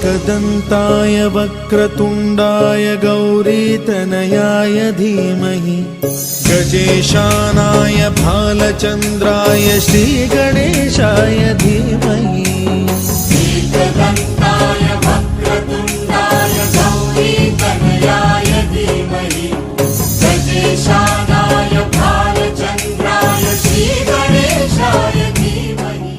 एकदन्ताय वक्रतुण्डाय गौरीतनयाय धीमहि गजेशानाय भालचन्द्राय श्रीगणेशाय धीमहि। एकदन्ताय वक्रतुण्डाय गौरीतनयाय धीमहि गजेशानाय भालचन्द्राय श्रीगणेशाय धीमहि।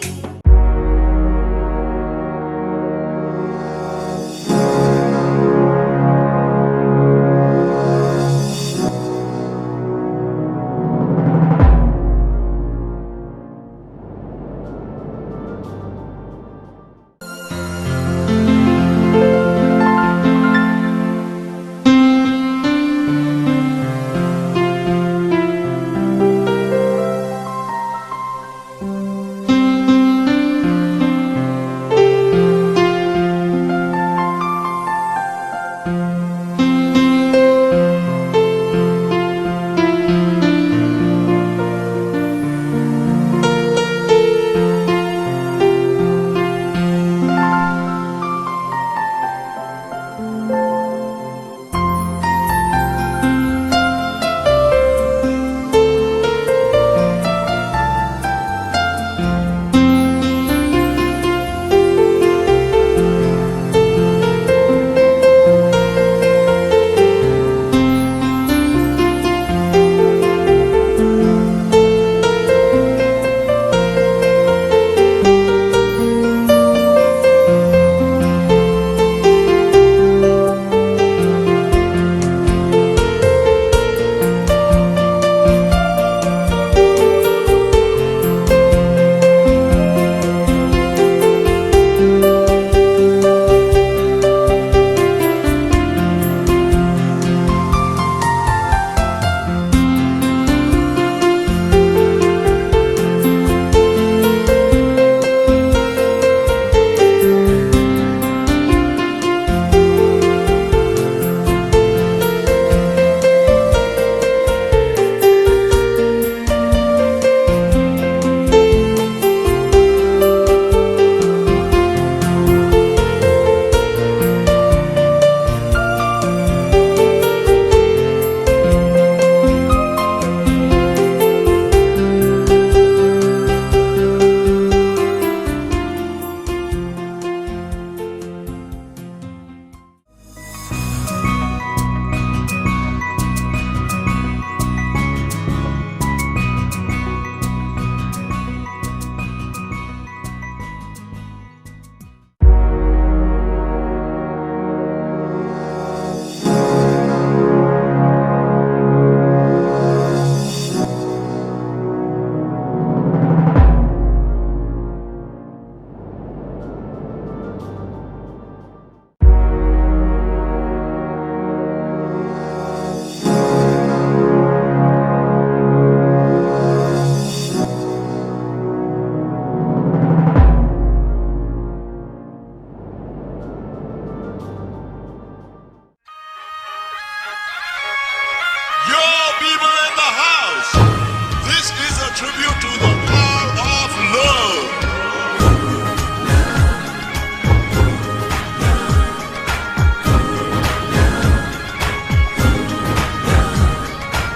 Tribute to the power of love.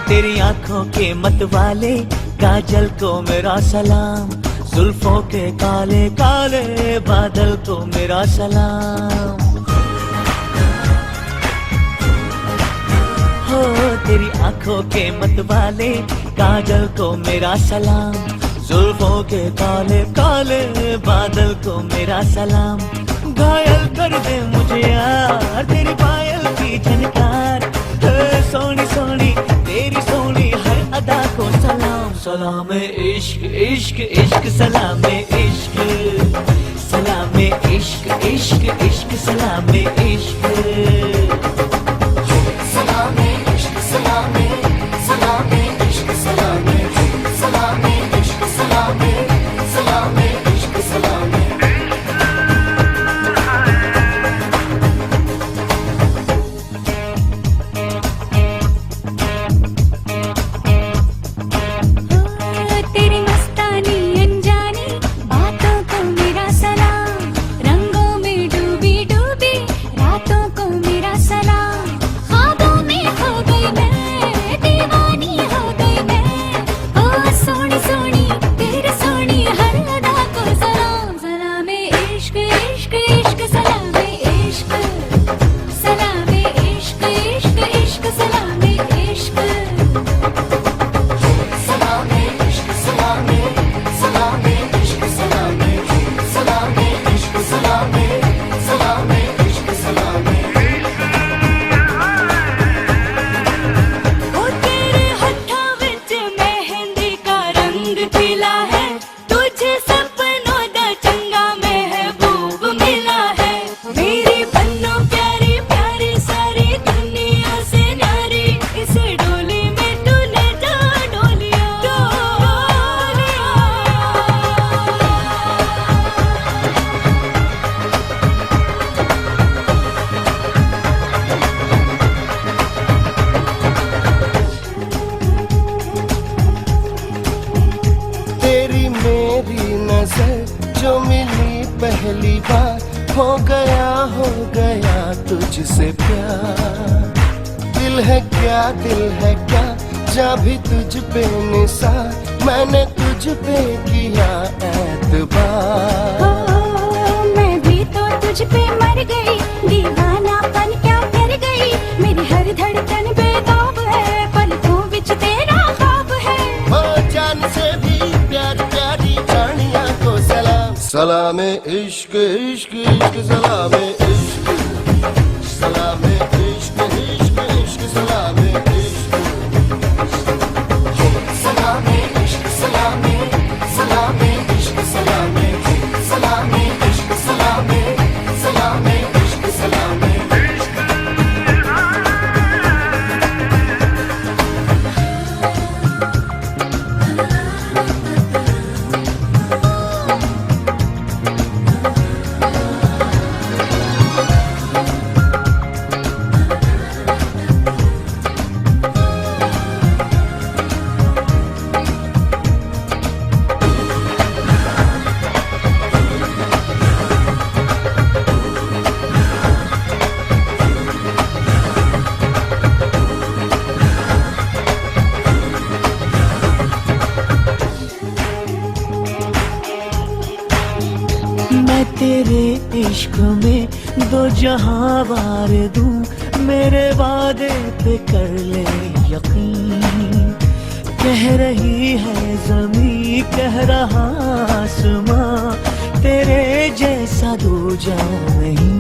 तेरी आंखों के मतवाले काजल को मेरा सलाम, जुल्फों के काले काले बादल को मेरा सलाम। हो तेरी आंखों के मतवाले काजल को मेरा सलाम, जुल्फों के काले काले बादल को मेरा सलाम। घायल कर दे मुझे यार तेरी पायल की झनकार, सोनी सोनी तेरी सोनी हर अदा को सलाम। सलाम इश्क इश्क इश्क सलाम इश्क, सलाम इश्क इश्क इश्क सलाम इश्क। सलामे इश्क सलामे सलामे इश्क सलामे सलामे इश्क सलामे सलामे इश्क सलामे। तेरी मस्तानी अनजानी बातों को मेरा सलाम, रंगों में डूबी डूबी हो गया तुझसे प्यार। दिल है क्या जा भी तुझ पे निसार, मैंने तुझ पे किया एतबार। मैं भी तो तुझ पे मर गई, दीवानापन क्या कर गई, मेरी हर धड़कन बेताब है, पलकों विच तेरा ख्वाब है। ओ जान से भी प्यारी जानिया को सलाम, सलामे इश्क इश्क इश्क, सलामे इश्क, सलामे इश्क इश्क इश्क, सलामे इश्क। सलामे इश्क सलामे, सलामे इश्क सलामे, सलामे इश्क सलामे, सलामे इश्क सलामे। मैं तेरे इश्क में दो जहां वार दूं, मेरे वादे पे कर ले यकीन। कह रही है जमी, कह रहा आसमां, तेरे जैसा दूजा नहीं।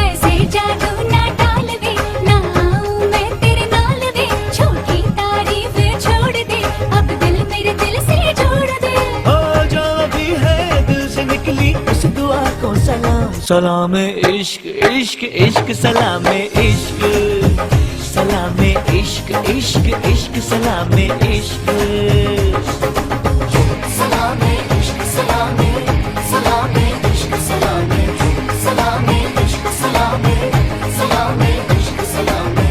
ऐसे जादू ना डाल दे, ना आऊं मैं तेरे नाल दे, छोटी तारीफ छोड़ दे, अब दिल मेरे दिल से जोड़ दे। ओ जो भी है दिल से निकली उस दुआ को सलाम, सलामे इश्क इश्क इश्क, सलामे इश्क, सलामे इश्क इश्क इश्क, सलामे इश्क। सलामे इश्क सलामे, सलामे इश्क सलामे, सलामे इश्क सलामे, सलामे इश्क सलामे।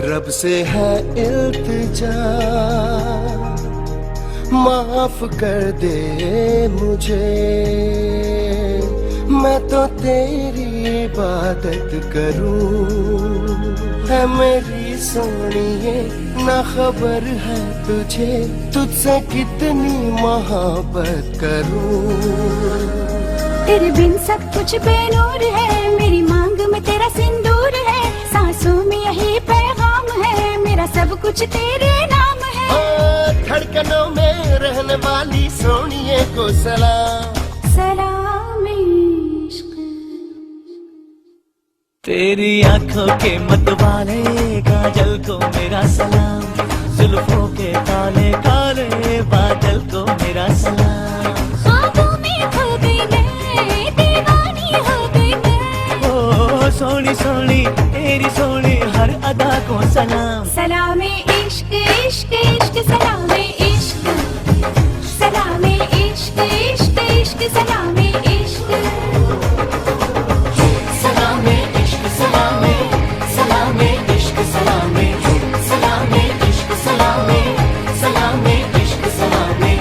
रब से है इल्तिजा, माफ कर दे मुझे, मैं तो तेरी इबादत करूं। है मेरी सोनिए ना खबर है तुझे, तुझसे कितनी मोहब्बत करूं। तेरे बिन सब कुछ बेनूर है, मेरी मांग में तेरा सिंदूर है, सांसों में यही पैगाम है, मेरा सब कुछ तेरे नाम है। ओ धड़कनों में रहने वाली सोनिए को सलाम, सलाम इश्क। तेरी आंखों के मतवाले काजल को मेरा सलाम, जुल्फों के काले काले बादल को मेरा सलाम। ख्वाबों में खो गई मैं, दीवानी हो गई मैं। ओ सोनी सोनी तेरी सोनी हर अदा को सलाम, सलाम इश्क इश्क इश्क, सलाम इश्क, सलाम इश्क इश्क इश्क, सलाम इश्क। सलामे इश्क सलामे, सलामे इश्क सलामे, सलामे इश्क सलामे, सलामे इश्क सलामे,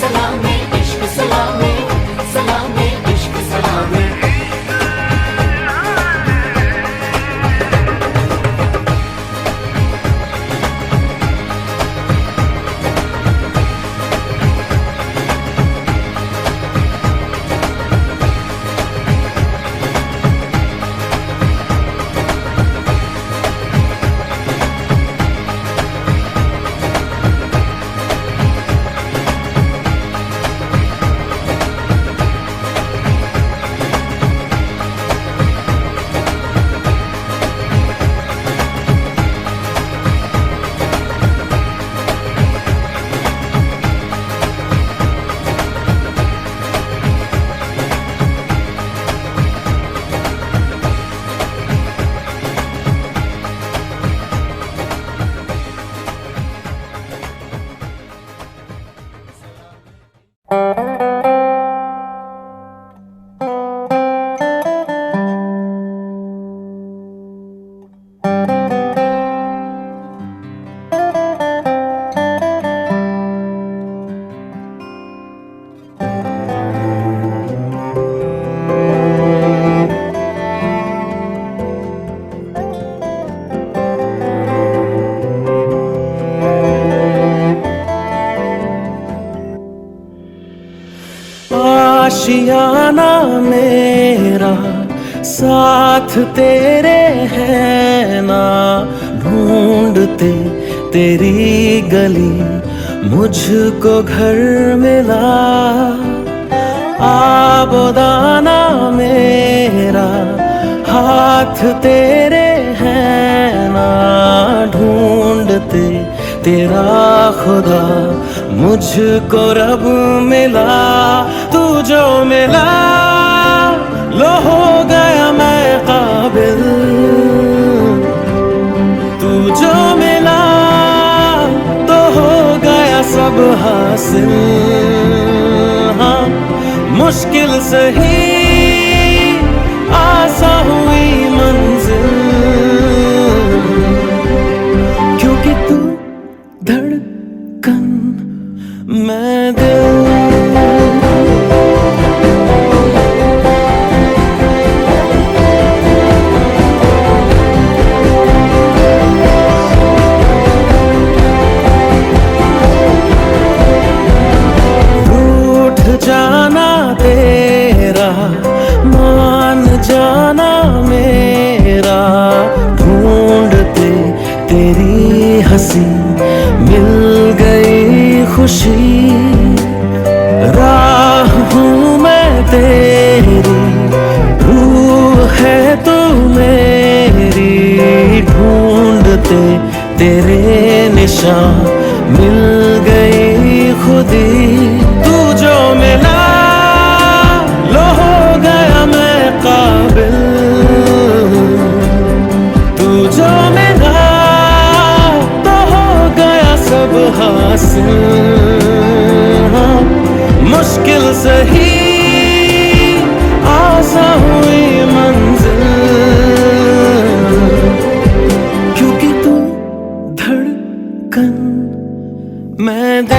सलामे इश्क सलामे, सलामे इश्क सलामे। आना मेरा साथ तेरे है ना, ढूंढते तेरी गली मुझको घर मिला। आबोदाना मेरा हाथ तेरे है ना, ढूंढते तेरा खुदा मुझको रब मिला। तू जो मिला लो हो गया मैं काबिल, तू जो मिला तो हो गया सब हासिल। हाँ मुश्किल सही आसा हुई मंजिल, क्योंकि तू धड़कन मैं दिल। जाना तेरा मान जाना मेरा, ढूंढते तेरी हंसी मिल गई खुशी। राह हूँ मैं तेरी, रूह है तू मेरी, ढूंढते तेरे निशान मिल गई खुदी। तू जो मिला लो हो गया मैं काबिल, तू जो मिला तो हो गया सब हासिल। हाँ, मुश्किल सही आसा हुई मंजिल, क्योंकि तू धड़कन मैं दिल।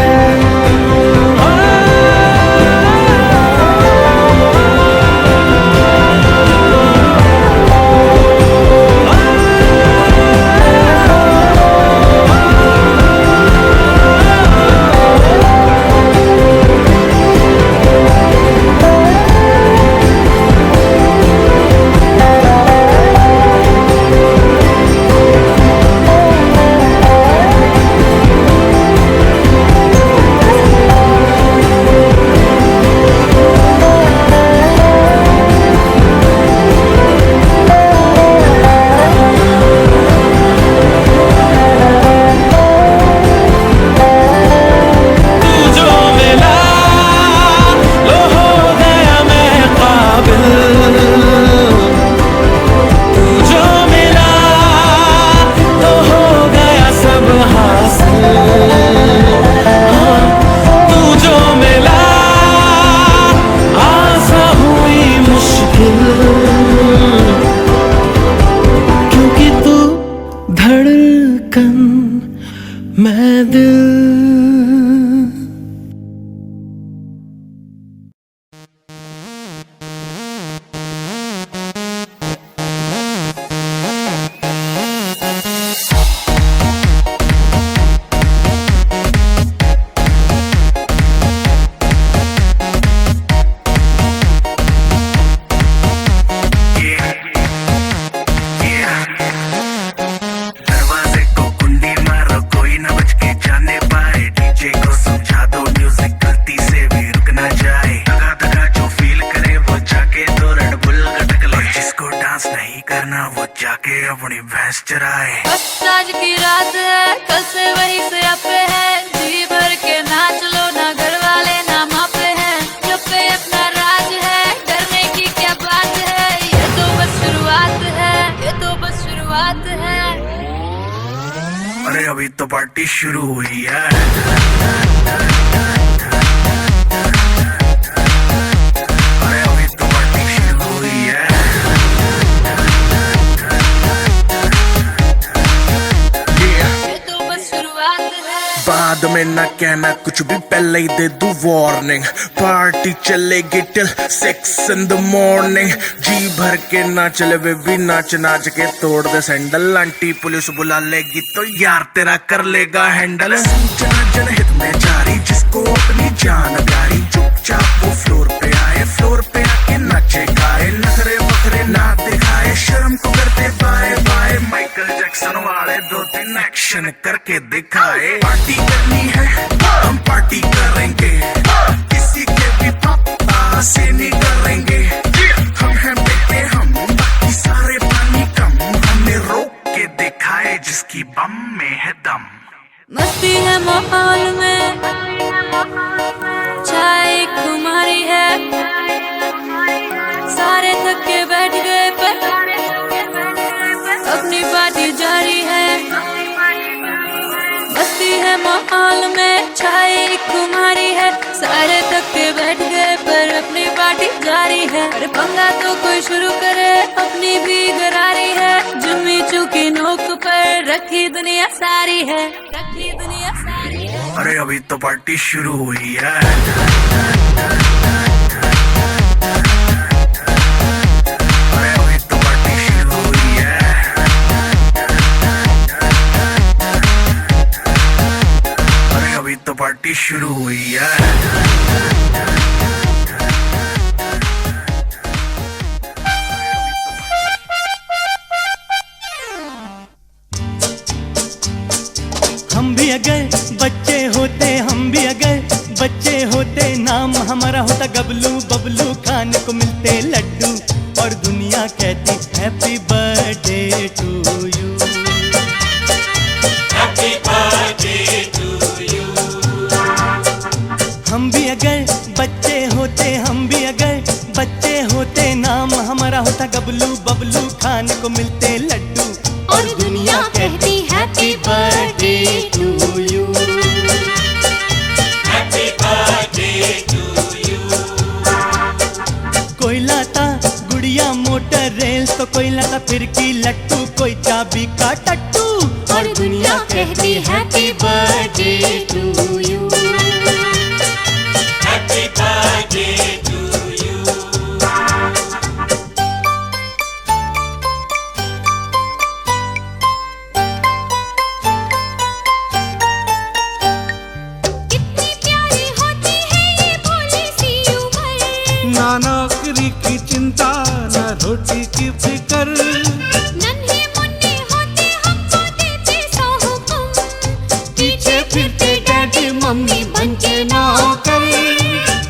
मैं दिल। अपनी भैंस चराए। बस आज की रात है, कल से वही से अपे है, जी भर के नाच लो ना घर वाले ना मापे हैं, जो पे अपना राज है, डरने की क्या बात है, ये तो बस शुरुआत है, ये तो बस शुरुआत है। अरे अभी तो पार्टी शुरू हुई है। बाद में ना कहना कुछ भी, पहले ही दे दूं वार्निंग। पार्टी चलेगी टिल 6 in the morning। जी भर के नाच ले बेबी, नाच नाच के तोड़ दे सैंडल। आंटी पुलिस बुला लेगी तो यार तेरा कर लेगा हैंडल। सूचना जनहित में जारी, जिसको अपनी जान प्यारी, चुपचाप वो फ्लोर पे आए। फ्लोर पे आके नाचे गाए, नखरे वखरे ना दिखाए, शर्म को करते बाय बाय, माइकल जैक्सन वाले 2-3 एक्शन करके दिखाए। पार्टी करनी है हम पार्टी करेंगे, किसी के भी पापा से नहीं करेंगे। हम हैं बेटे हम, बाकी सारे पानी कम, हमने रोक के दिखाए जिसकी बम में है दम। मस्ती है माहौल में, चाय कुमारी है, सारे थक के बैठ गए पर अपनी पार्टी जारी है। मस्ती है माहौल में, चाय कुमारी है, सारे थक के बैठ गए पर अपनी पार्टी जारी है। अरे पंगा तो कोई शुरू करे, अपनी भी गरारी है, जुम्मी चूकी नोक पर रखी दुनिया सारी है, रखी दुनिया सारी है। अरे अभी तो पार्टी शुरू हुई है। अरे अभी तो पार्टी शुरू हुई है। अरे अभी तो पार्टी शुरू हुई है। हम भी अगर बच्चे होते, हम भी अगर बच्चे होते, नाम हमारा होता गबलू, बबलू खाने को मिलते लड्डू, और दुनिया कहती happy birthday to you, happy birthday to you. हम भी अगर बच्चे होते, हम भी अगर बच्चे होते, नाम हमारा होता गबलू, बबलू खाने को मिलते लड्डू, और दुनिया कहती happy birthday to you, happy birthday to you. कोई लाता गुड़िया मोटर रेल, तो कोई लाता फिरकी लट्टू, कोई चाबी का टट्टू, और दुनिया कहती happy birthday to you, happy birthday to you. ना नौकरी की चिंता, ना रोटी की फिकर, नन्हे मुन्ने होते हमको देते सौ हुक्म, पीछे फिरते डैडी मम्मी बनके नौकर,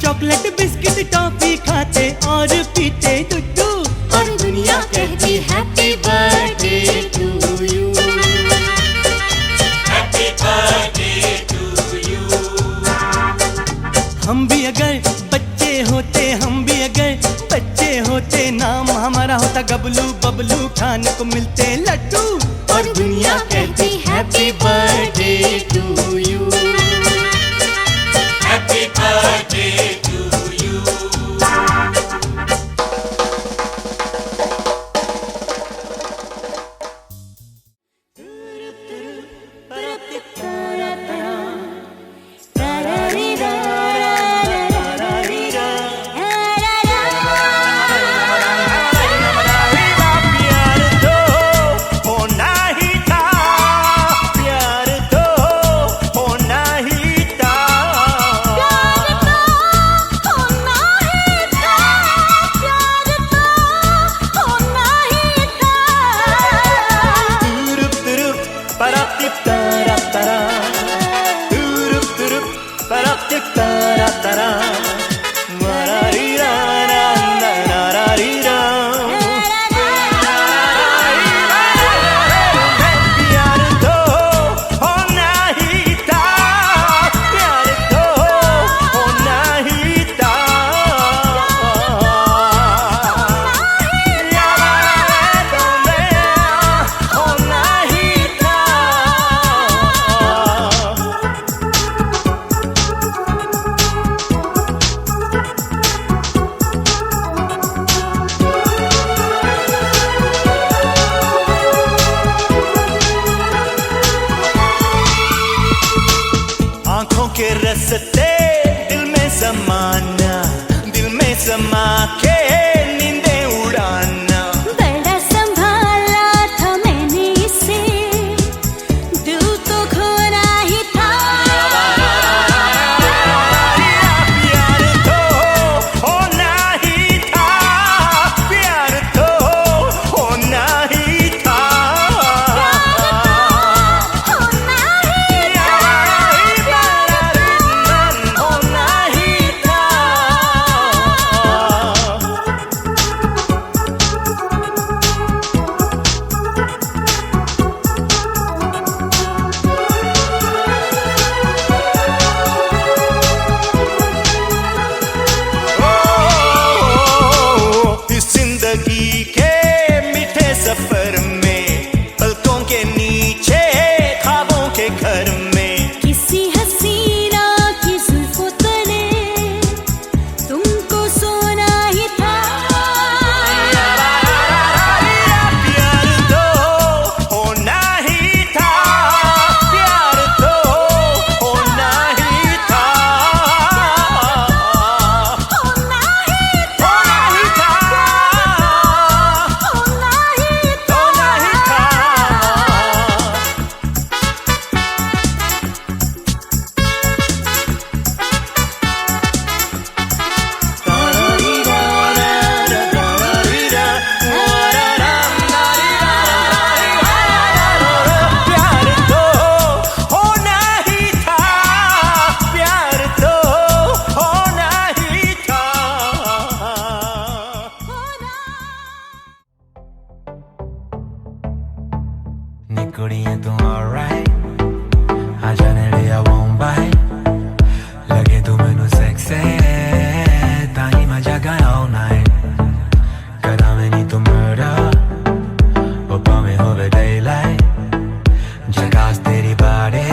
चॉकलेट बिस्किट टॉफी खाते और पीते दुद्धू, और दुनिया कहती happy birthday to you, happy birthday to you. हम भी अगर बच्चे होते, हम भी अगर बच्चे होते, नाम हमारा होता गबलू, बबलू खाने को मिलते लड्डू, और दुनिया कहती happy birthday to you, happy birthday to you. प्यार तो होना ही था, प्यार तो होना ही था, कुड़िए तू alright आ जाने लिया won't bite लगे तू मैनू sexy ताही मैं जगा all night करा मैं नी तू murder ओ पावे होवे daylight जगास तेरी body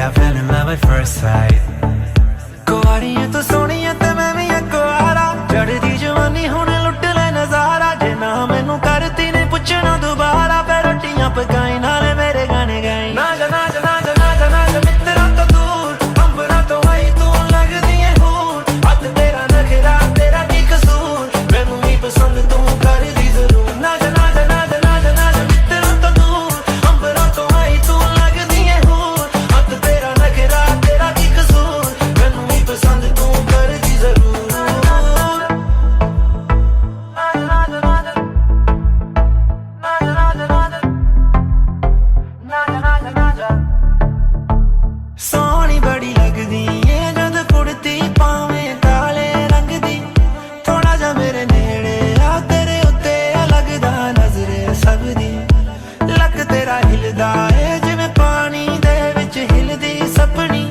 I fell in love at first sight कुआरियां तू सोनिया ते मैं भी कुआरा चढ़दी जवानी हुण लुट ले नजारा जे ना मैनू करती ने पुछना दोबारा फिर रोटियां पकाई नाले मेरे गाने गाई ना जा ना जा ना जा ना जा ना जा मित्रा तो दूर अंबरा तो आई तू लगदी है हूर हथ तेरा नखरा तेरा की कसूर मैनू ही पसंद तू कर दी जरूर ना जा ना जा ना जा ना जा ना जा मित्रा तो दूर अंबरा तो आई तू लगदी है हूर हथ तेरा नखरा तेरा की कसूर मैनू ही पसंद तू कर दी जरूर सोहनी बड़ी लगदी है जद कुड़ती पावें काले रंग दी थोड़ा जा मेरे नेड़े आ तेरे उत्ते लगदा नजरे सब दी लक तेरा हिलदा है जिवें पानी दे विच हिलदी सपनी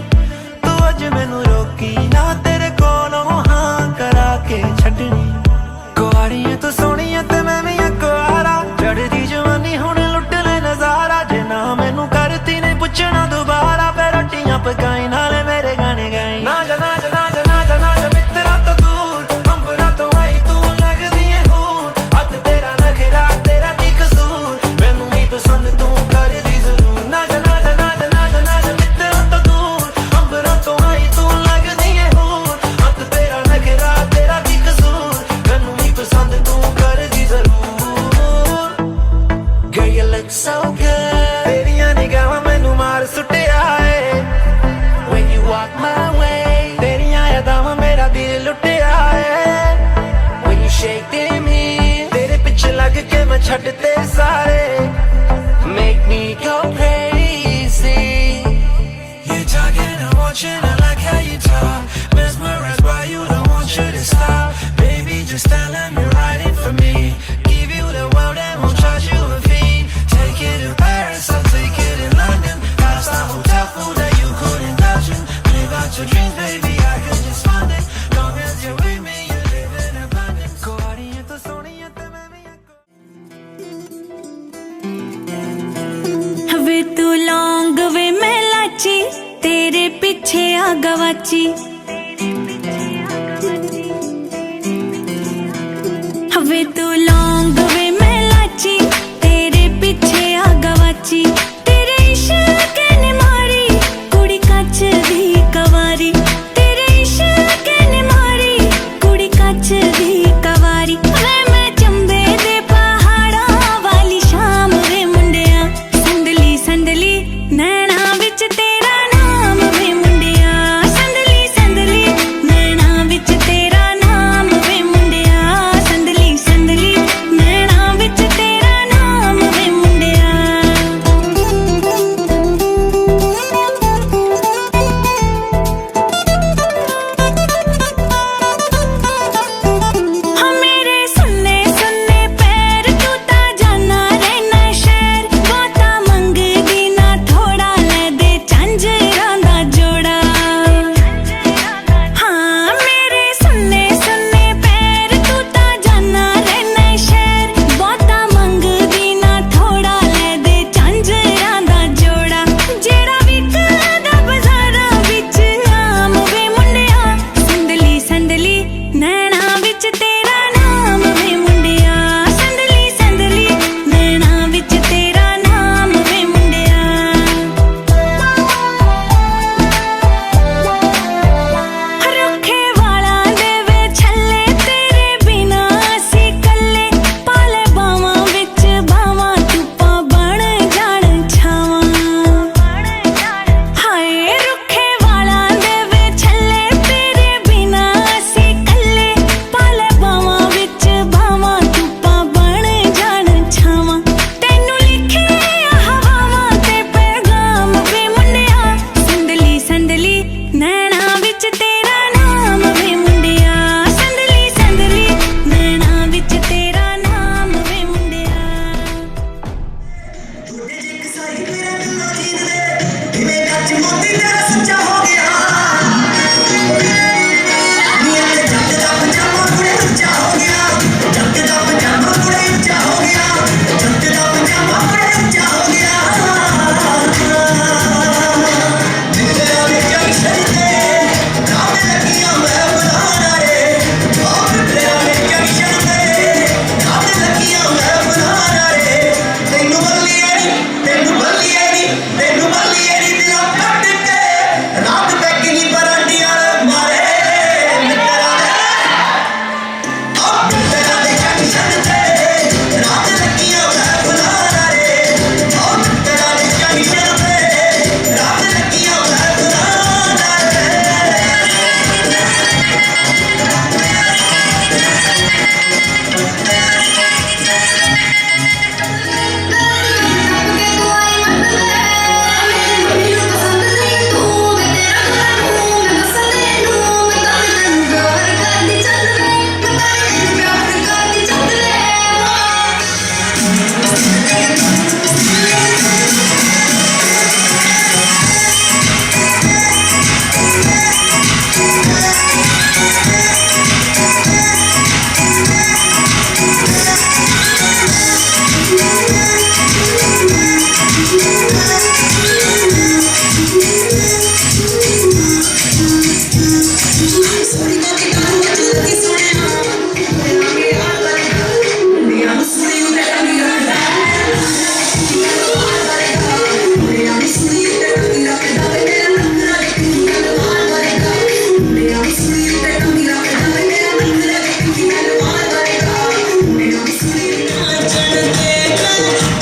तू अज मैनू रोकी ना तेरे कोलों हां करा के छड्डनी कुआरियां तू सोहणियां ते मैं भी कुआरा चढ़दी जवानी हुण लुट ले नजारा जे ना मैनू करती ने पुछना दोबारा फिर रोटियां पकाई नाले मेरे गाने गाई ना जा ना जा ना जा ना जा ना जा मित्रा तो दूर अंबरा तो आई तू लगदी है हूर हथ तेरा नखरा तेरा की कसूर मैनू ही पसंद तू कर दी जरूर ना जा ना जा ना जा ना जा ना जा मित्रा तो दूर अंबरा तो आई तू लगदी है हूर हथ तेरा नखरा तेरा की कसूर मैनू ही पसंद तू कर दी जरूर Girl you look so good तेरियां निगाहां मैनू मार सुटिया है When you walk my way तेरियां यादां मेरा दिल लुटिया है When you shake me तेरे पिछे लग के मैं छड्डते सारे Make me go crazy You're talking and watching I like how you talk Mesmerized by you don't want you to stop Baby just telling me right in for me Give you the world and won't charge you a fee Take it to Paris, I'll take it in London Five-star hotel food that you couldn't touch Live out your dreams, baby, I could just fund it Long as you're with me, you live in abundance Kuariyan to soniyan te main bhi वे तू लौंग वे मैं लाची तेरे पीछे आ गवाची वे तू लौंग वे मैं लाची तेरे पीछे आ गवाची तेरे इश्क ने मारी कुड़ी कच दी कवारी तेरे इश्क ने मारी कुड़ी कच दी कवारी वे मैं चंबे दे पहाड़ा वाली शाम वे मुंडिया संदली संदली नैना विच तेरा नाम वे मुंडिया संदली संदली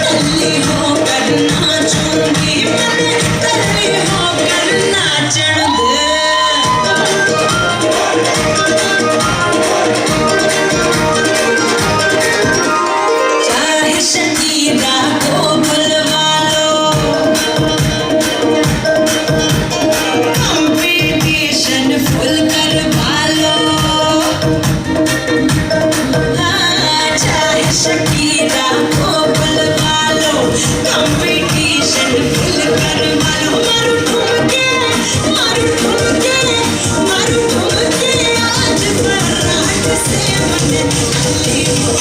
तल्ली होकर नाचूंगी मैं तल्ली होकर नाचण दे चाहे शकीरा को बुलवा लो कंपटीशन फुल करवा लो चाहे शकीरा को बुलवा लो कंपटीशन फुल करवा लो मारू ठुमके आज बरात से मन अल्ली हो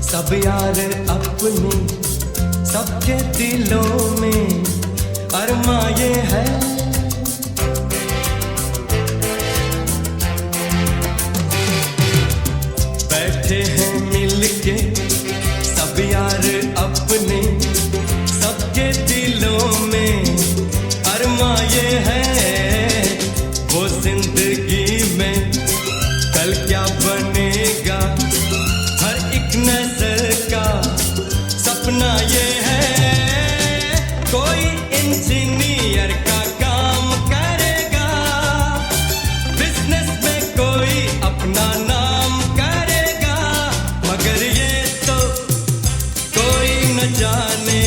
सब यार अपने सबके दिलों में अरमा ये है बैठे हैं मिलके सब यार अपने सबके दिलों में ये है वो जिंदगी में कल क्या बनेगा, हर एक नजर का सपना ये है। कोई इंजीनियर का काम करेगा, बिजनेस में कोई अपना नाम करेगा, मगर ये तो कोई न जाने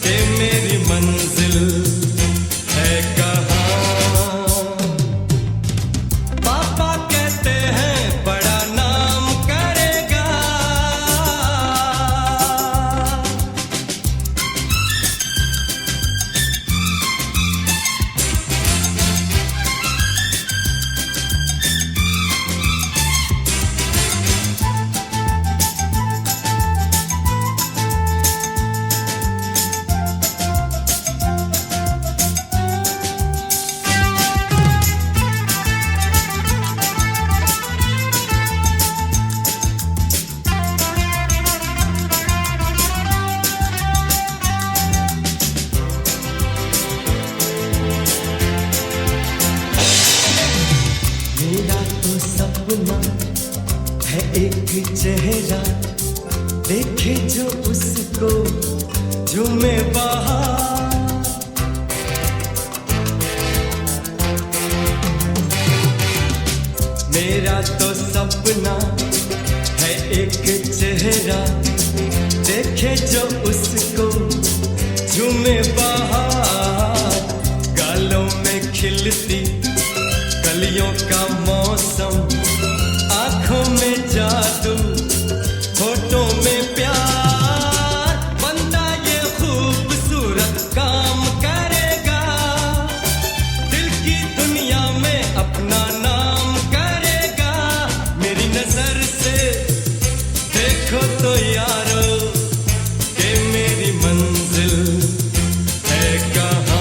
कि मेरी मंजिल है कहाँ। पापा कहते हैं बड़ा नाम करेगा, मेरा तो सपना है एक चेहरा, देखे जो उसको झूमे बाहर। मेरा तो सपना है एक चेहरा, देखे जो उसको झूमे बाहर। गालों में खिलती कलियों का मौसम, आंखों में जादू, होठों में प्यार। बंदा ये खूबसूरत काम करेगा, दिल की दुनिया में अपना नाम करेगा। मेरी नजर से देखो तो यारो कि मेरी मंजिल है कहाँ।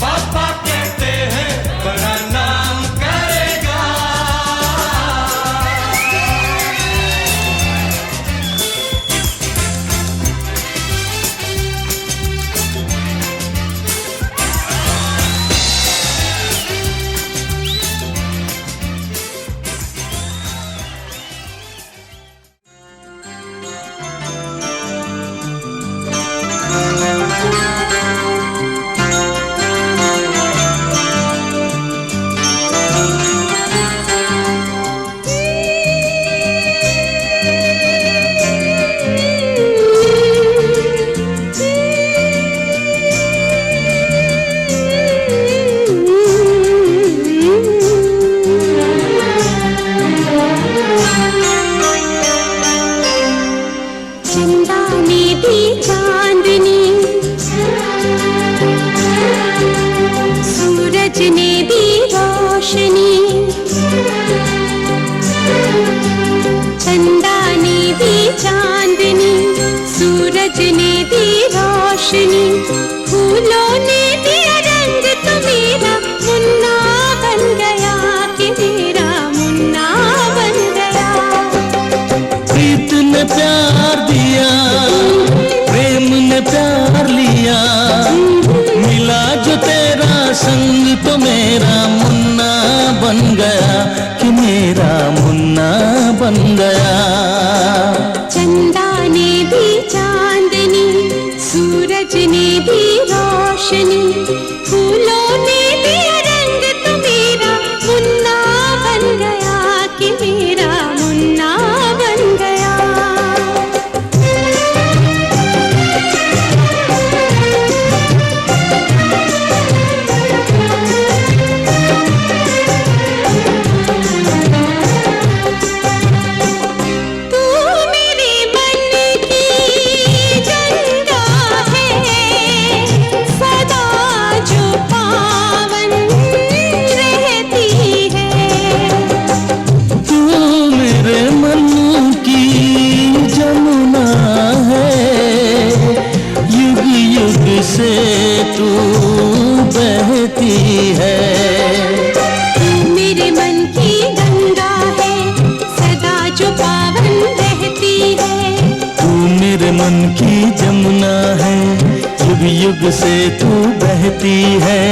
पापा कहते हैं बड़ा नाम करेगा, चंदा ने दी चांदनी, सूरज ने दी रोशनी। चंदा ने दी चांदनी, सूरज ने दी रोशनी। फूलों ने दिया रंग तो मेरा मुन्ना बन गया, कि मेरा मुन्ना बन गया। प्रीत ने प्यार दिया, प्रेम ने प्यार लिया, मिला जो तेरा संग तो मेरा मुन्ना बन गया, कि मेरा मुन्ना बन गया। चंदा ने दी चांदनी, सूरज ने दी रोशनी। फूलों ने दिया रंग तो मेरा मुन्ना बन गया, कि मेरा मुन्ना बन गया। तू मेरे मन की गंगा है, सदा जो पावन रहती है। तू मेरे मन की जमुना है, युग युग से तू बहती है। मेरे मन की गंगा है, सदा जो पावन रहती है। तू मेरे मन की जमुना है, युग युग से तू बहती है।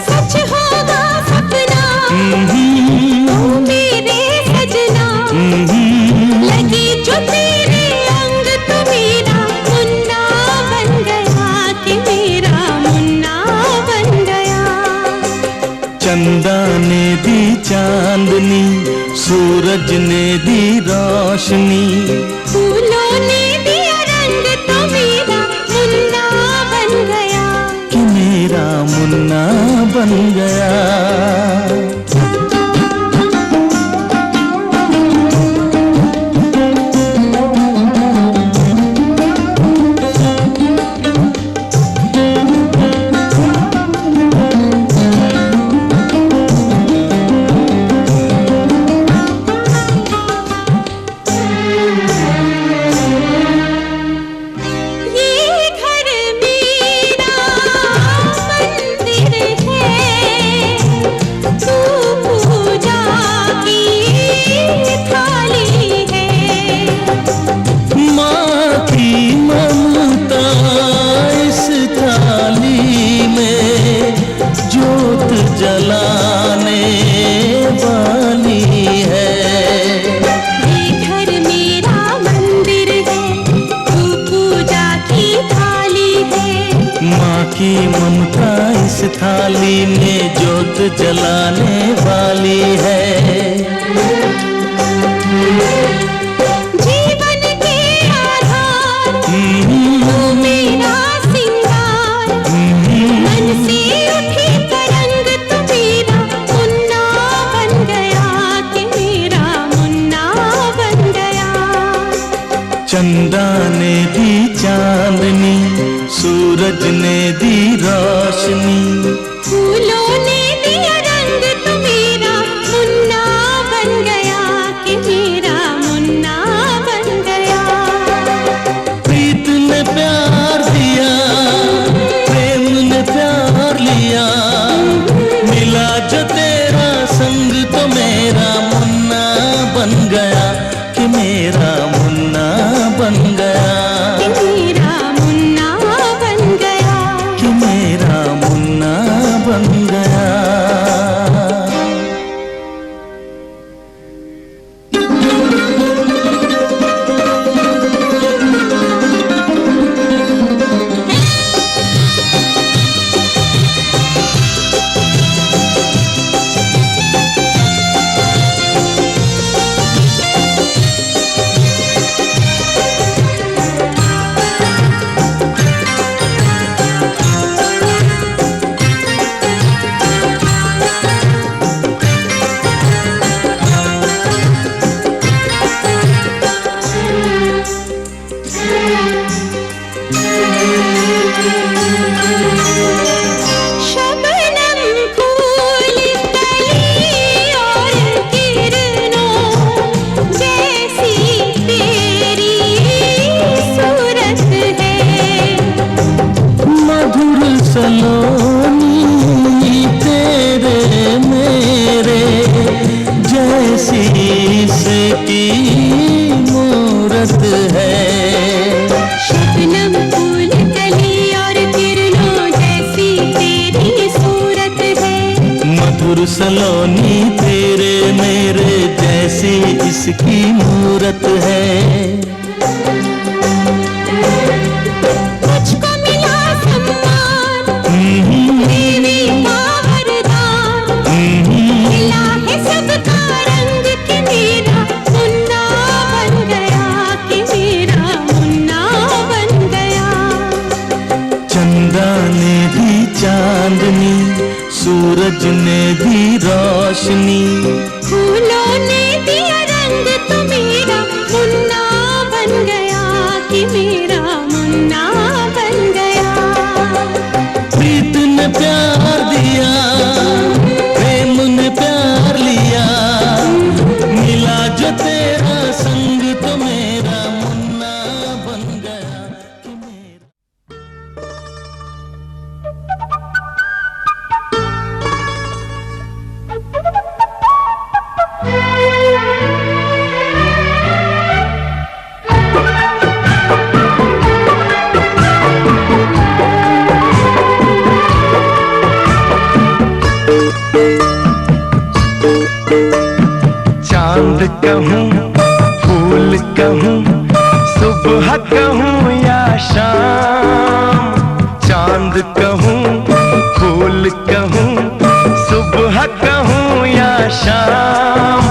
सच होगा सपना तू मेरे सजना, लगी जो तेरे अंग तो मेरा मुन्ना बन गया, कि मेरा मुन्ना बन गया। चंदा ने दी चांदनी, सूरज ने दी रोशनी, फूलों ने दिया रंग तो मेरा मुन्ना बन गया, कि मेरा मुन्ना बन गया। जलाने वाली है ये घर मेरा मंदिर है, तू पूजा की थाली है। माँ की ममता इस थाली में जोत जलाने वाली है। जीवन के आधार तू मेरा सिंगार, मन से उठी तरंग तू मेरा मुन्ना बन गया, कि मेरा मुन्ना बन गया। चंदा ने दी चांदनी, सूरज ने दी रोशनी, फूलों ने दिया रंग तो मेरा मुन्ना बन गया, कि मेरा मुन्ना बन गया। प्रीत ने प्यार दिया, प्रेम ने प्यार लिया, मिला जो तेरा संग तो मेरा मुन्ना बन गया, कि मेरा मुन्ना बन गया, कि मेरा मुन्ना बन गया, कि मेरा मुन्ना बन गया। शबनम फूल कली और किरणों जैसी तेरी सूरत है। मधुर सलोनी तेरे मेरे जैसी इसकी मूरत है। शबनम फूल कली और किरणों जैसी तेरी सूरत है। मधुर सलोनी तेरे मेरे जैसी इसकी मूरत है। मुझको मिला सम्मान देवी का वरदान, मिला है सबका रंग, कि मेरा मुन्ना बन गया, कि मेरा मुन्ना बन गया। चंदा ने दी चांदनी, सूरज ने दी रोशनी, फूलों ने दिया रंग तो मेरा मुन्ना बन गया, कि मेरा मुन्ना बन गया। प्रीत ने प्यार दिया, प्रेम ने प्यार लिया, मिला जो तेरा संग तो मेरा मुन्ना बन गया, कि मेरा। कहूँ फूल कहूँ सुबह कहूँ या शाम, चांद कहूँ फूल कहूँ सुबह कहूँ या शाम,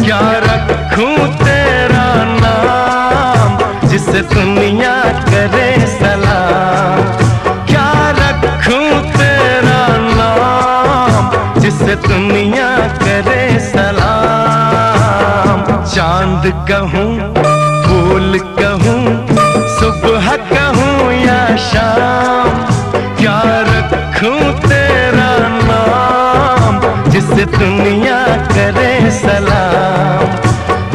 क्या रखूँ तेरा नाम जिसे दुनिया करे सलाम, क्या रखूँ तेरा नाम जिसे दुनिया करे सलाम। चांद कहूँ फूल कहूँ सुबह कहूँ या शाम, क्या रखूँ तेरा नाम जिसे दुनिया करे सलाम,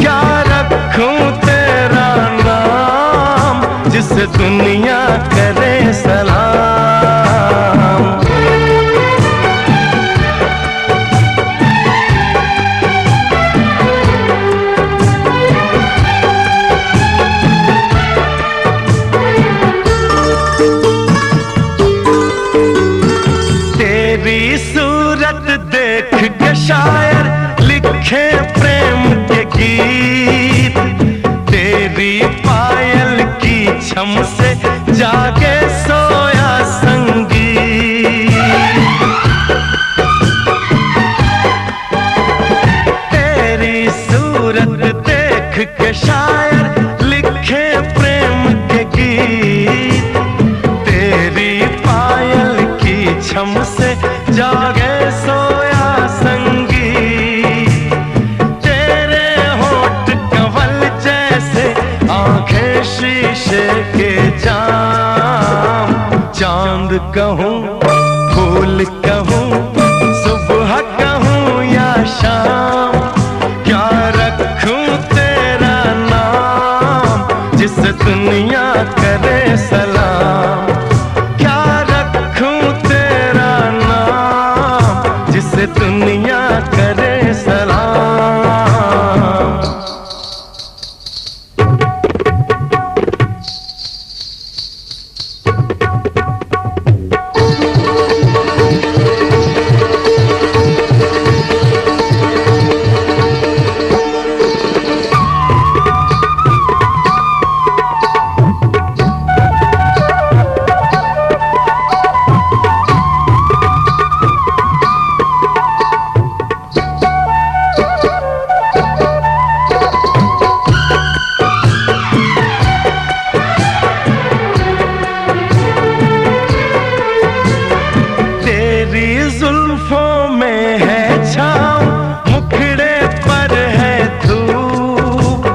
क्या रखूँ तेरा नाम जिसे दुनिया करे सलाम। तेरी सूरत देख के शायर लिखे प्रेम के गीत, तेरी पायल की छम से जागे सोया संगीत। तेरी सूरत देख के शायर लिखे प्रेम के गीत, तेरी पायल की छम से जागे सोया संगीत। तेरे होठ कंवल जैसे आंखें शीशे के जाम, चांद कहूँ फूल कहूँ सुबह कहूँ या शाम, क्या रखूँ तेरा नाम जिसे दुनिया करे सलाम, क्या रखूँ तेरा नाम जिसे दुनिया करे सलाम। तेरी जुल्फों में है छाँव, मुखड़े पर है धूप,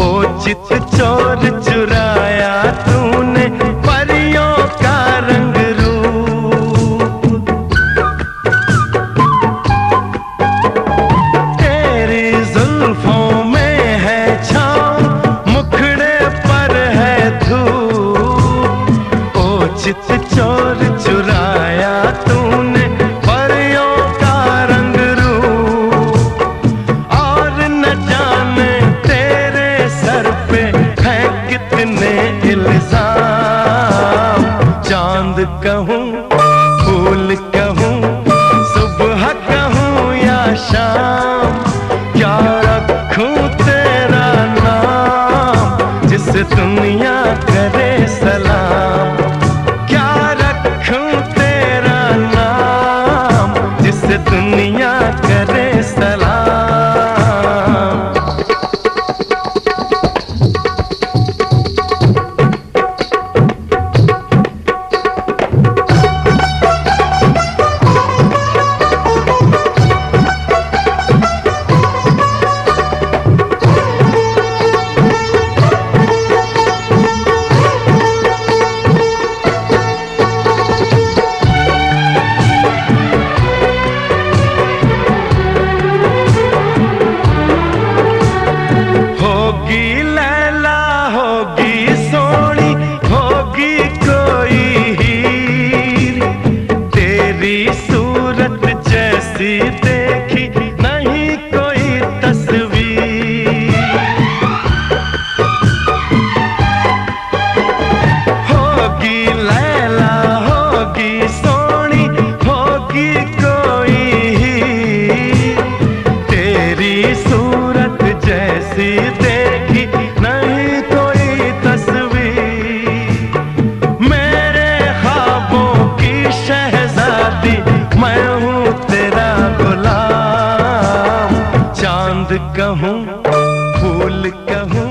ओ चित चोर चुराया तूने परियों का रंग रूप। तेरी जुल्फों में है छाँव, मुखड़े पर है धूप, ओ चित चोर चुराया तूने परियों का रंग रूप। और न जाने तेरे सर पे है कितने इल्जाम, चांद कहूँ फूल कहूँ सुबह कहूँ या शाम, क्या रखूँ तेरा नाम जिसे दुनिया करे सलाम, क्या रखूँ तेरा नाम जिसे दुनिया करे सलाम। कहूँ फूल कहूँ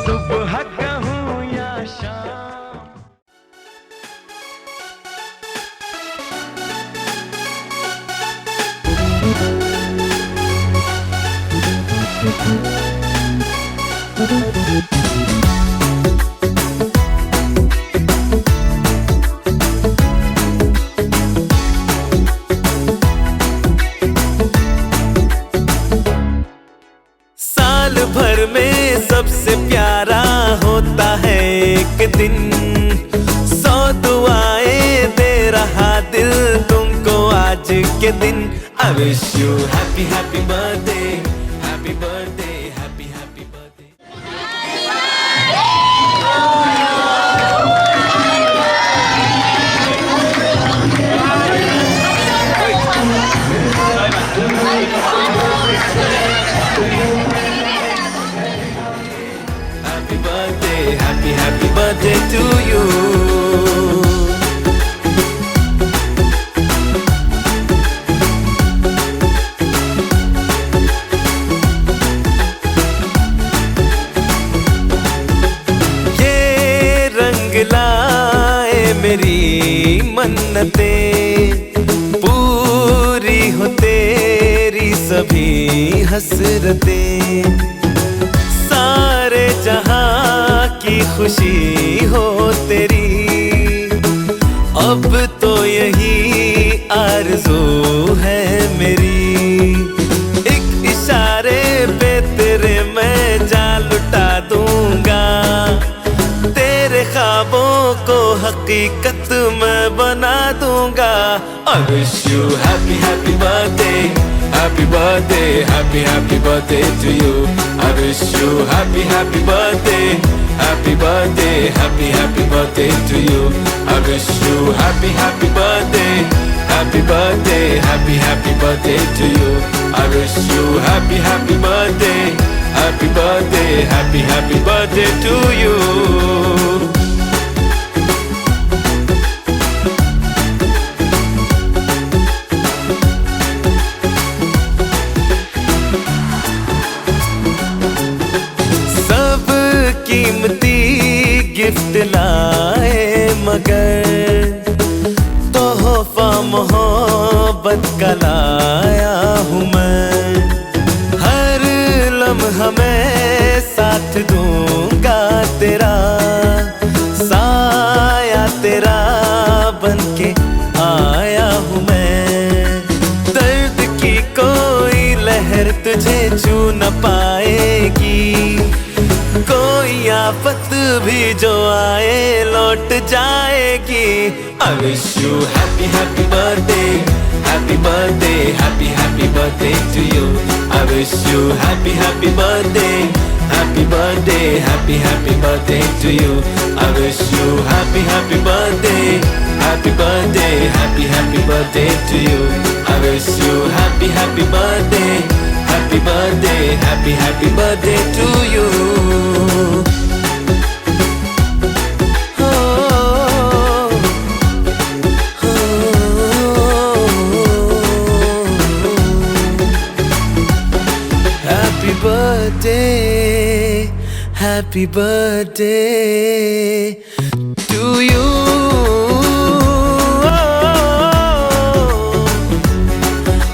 सुबह कहूँ या शाम। साल भर में सबसे प्यारा होता है एक दिन, 100 दुआएं दे रहा दिल तुमको आज के दिन। I wish you happy happy birthday, happy birthday, happy happy birthday। Happy birthday, happy birthday to you। ये रंग लाए मेरी मन्नतें, पूरी हो तेरी सभी हसरतें। सारे जहां की खुशी हो तेरी, अब तो यही आरज़ू है मेरी। एक इशारे पे तेरे मैं जान लुटा दूंगा, तेरे ख्वाबों को हकीकत में बना दूंगा। I wish you happy happy birthday, happy birthday, happy birthday to you। I wish you happy happy birthday, happy birthday, happy birthday to you। I wish you happy happy birthday, happy birthday, happy birthday to you। I wish you happy happy birthday, happy birthday, happy birthday to you। कीमती gift लाए मगर तोहफा मोहब्बत का लाया हूँ मैं। हर लम्हा मैं साथ दूंगा तेरा, साया तेरा बनके आया हूँ मैं। दर्द की कोई लहर तुझे छू न पाएगी, कोई आफत भी जो आए लौट जाएगी। I wish you happy happy birthday, happy birthday, happy birthday to you। I wish you happy happy birthday, happy birthday, happy birthday to you। I wish you happy happy birthday, happy birthday, happy birthday to you। I wish you happy happy birthday, happy birthday, happy birthday to you। Happy birthday, happy birthday to you।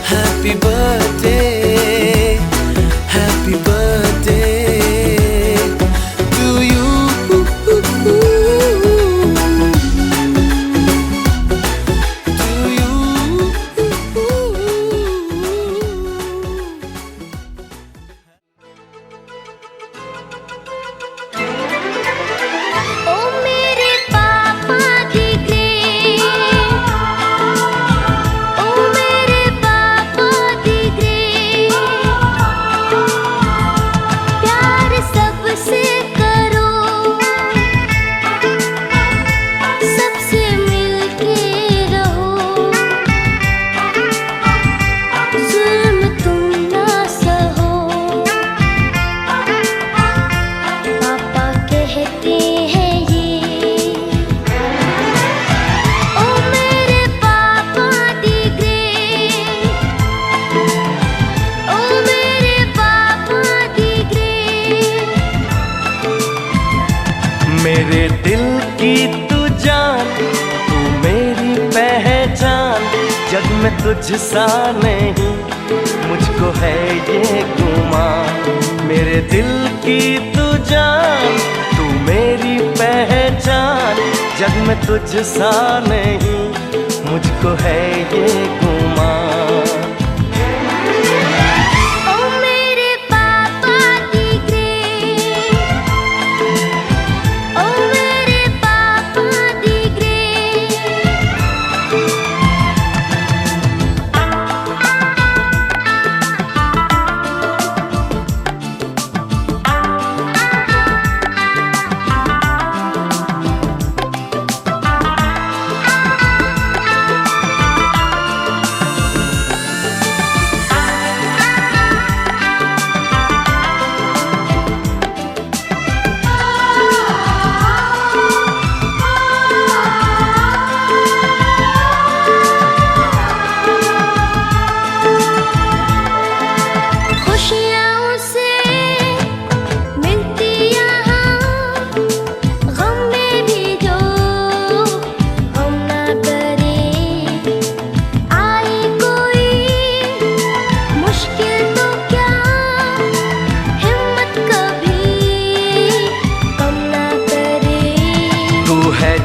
Happy birthday, happy birthday to you। To you। ओ मैं तुझसा नहीं, मुझको है ये गुमान। मेरे दिल की तू जान, तू मेरी पहचान। जग में तुझसा नहीं, मुझको है ये गुमान।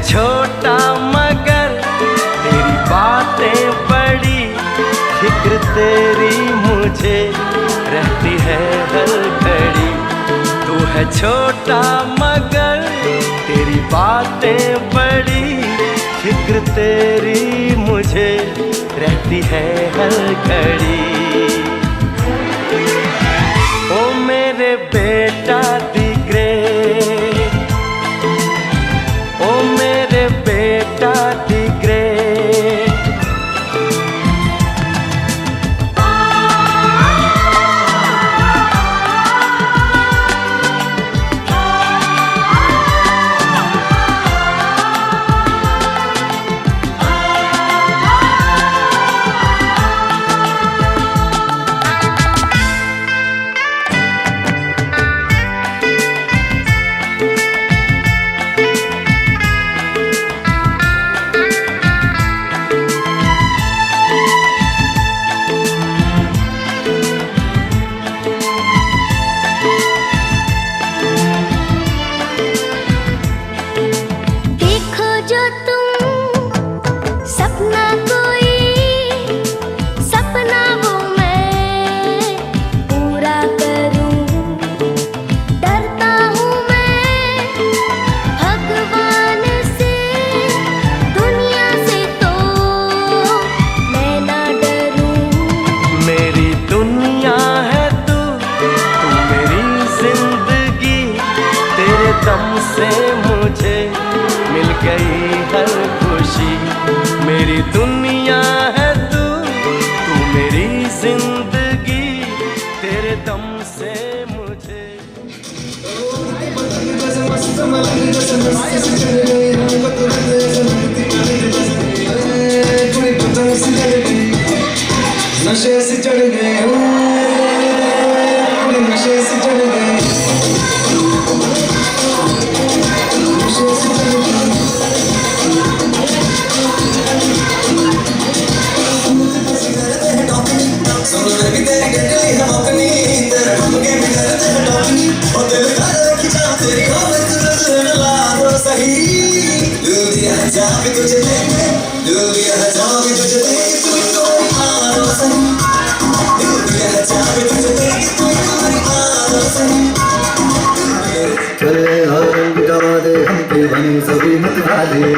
छोटा मगर तेरी बातें बड़ी, फिक्र तेरी मुझे रहती है हर घड़ी। तू है छोटा मगर तेरी बातें बड़ी, फिक्र तेरी मुझे रहती है हर घड़ी। ओ मेरे बेटा दी ग्रेट, ओ मेरे बेटा दी ग्रेट। दम से मुझे मिल गई हर खुशी। मेरी दुनिया है तू, तू मेरी जिंदगी, तेरे दम से मुझे। नशे से चढ़ गए नशे से चढ़ गए चले रंग जमा दे हमके बने सभी मत वाले।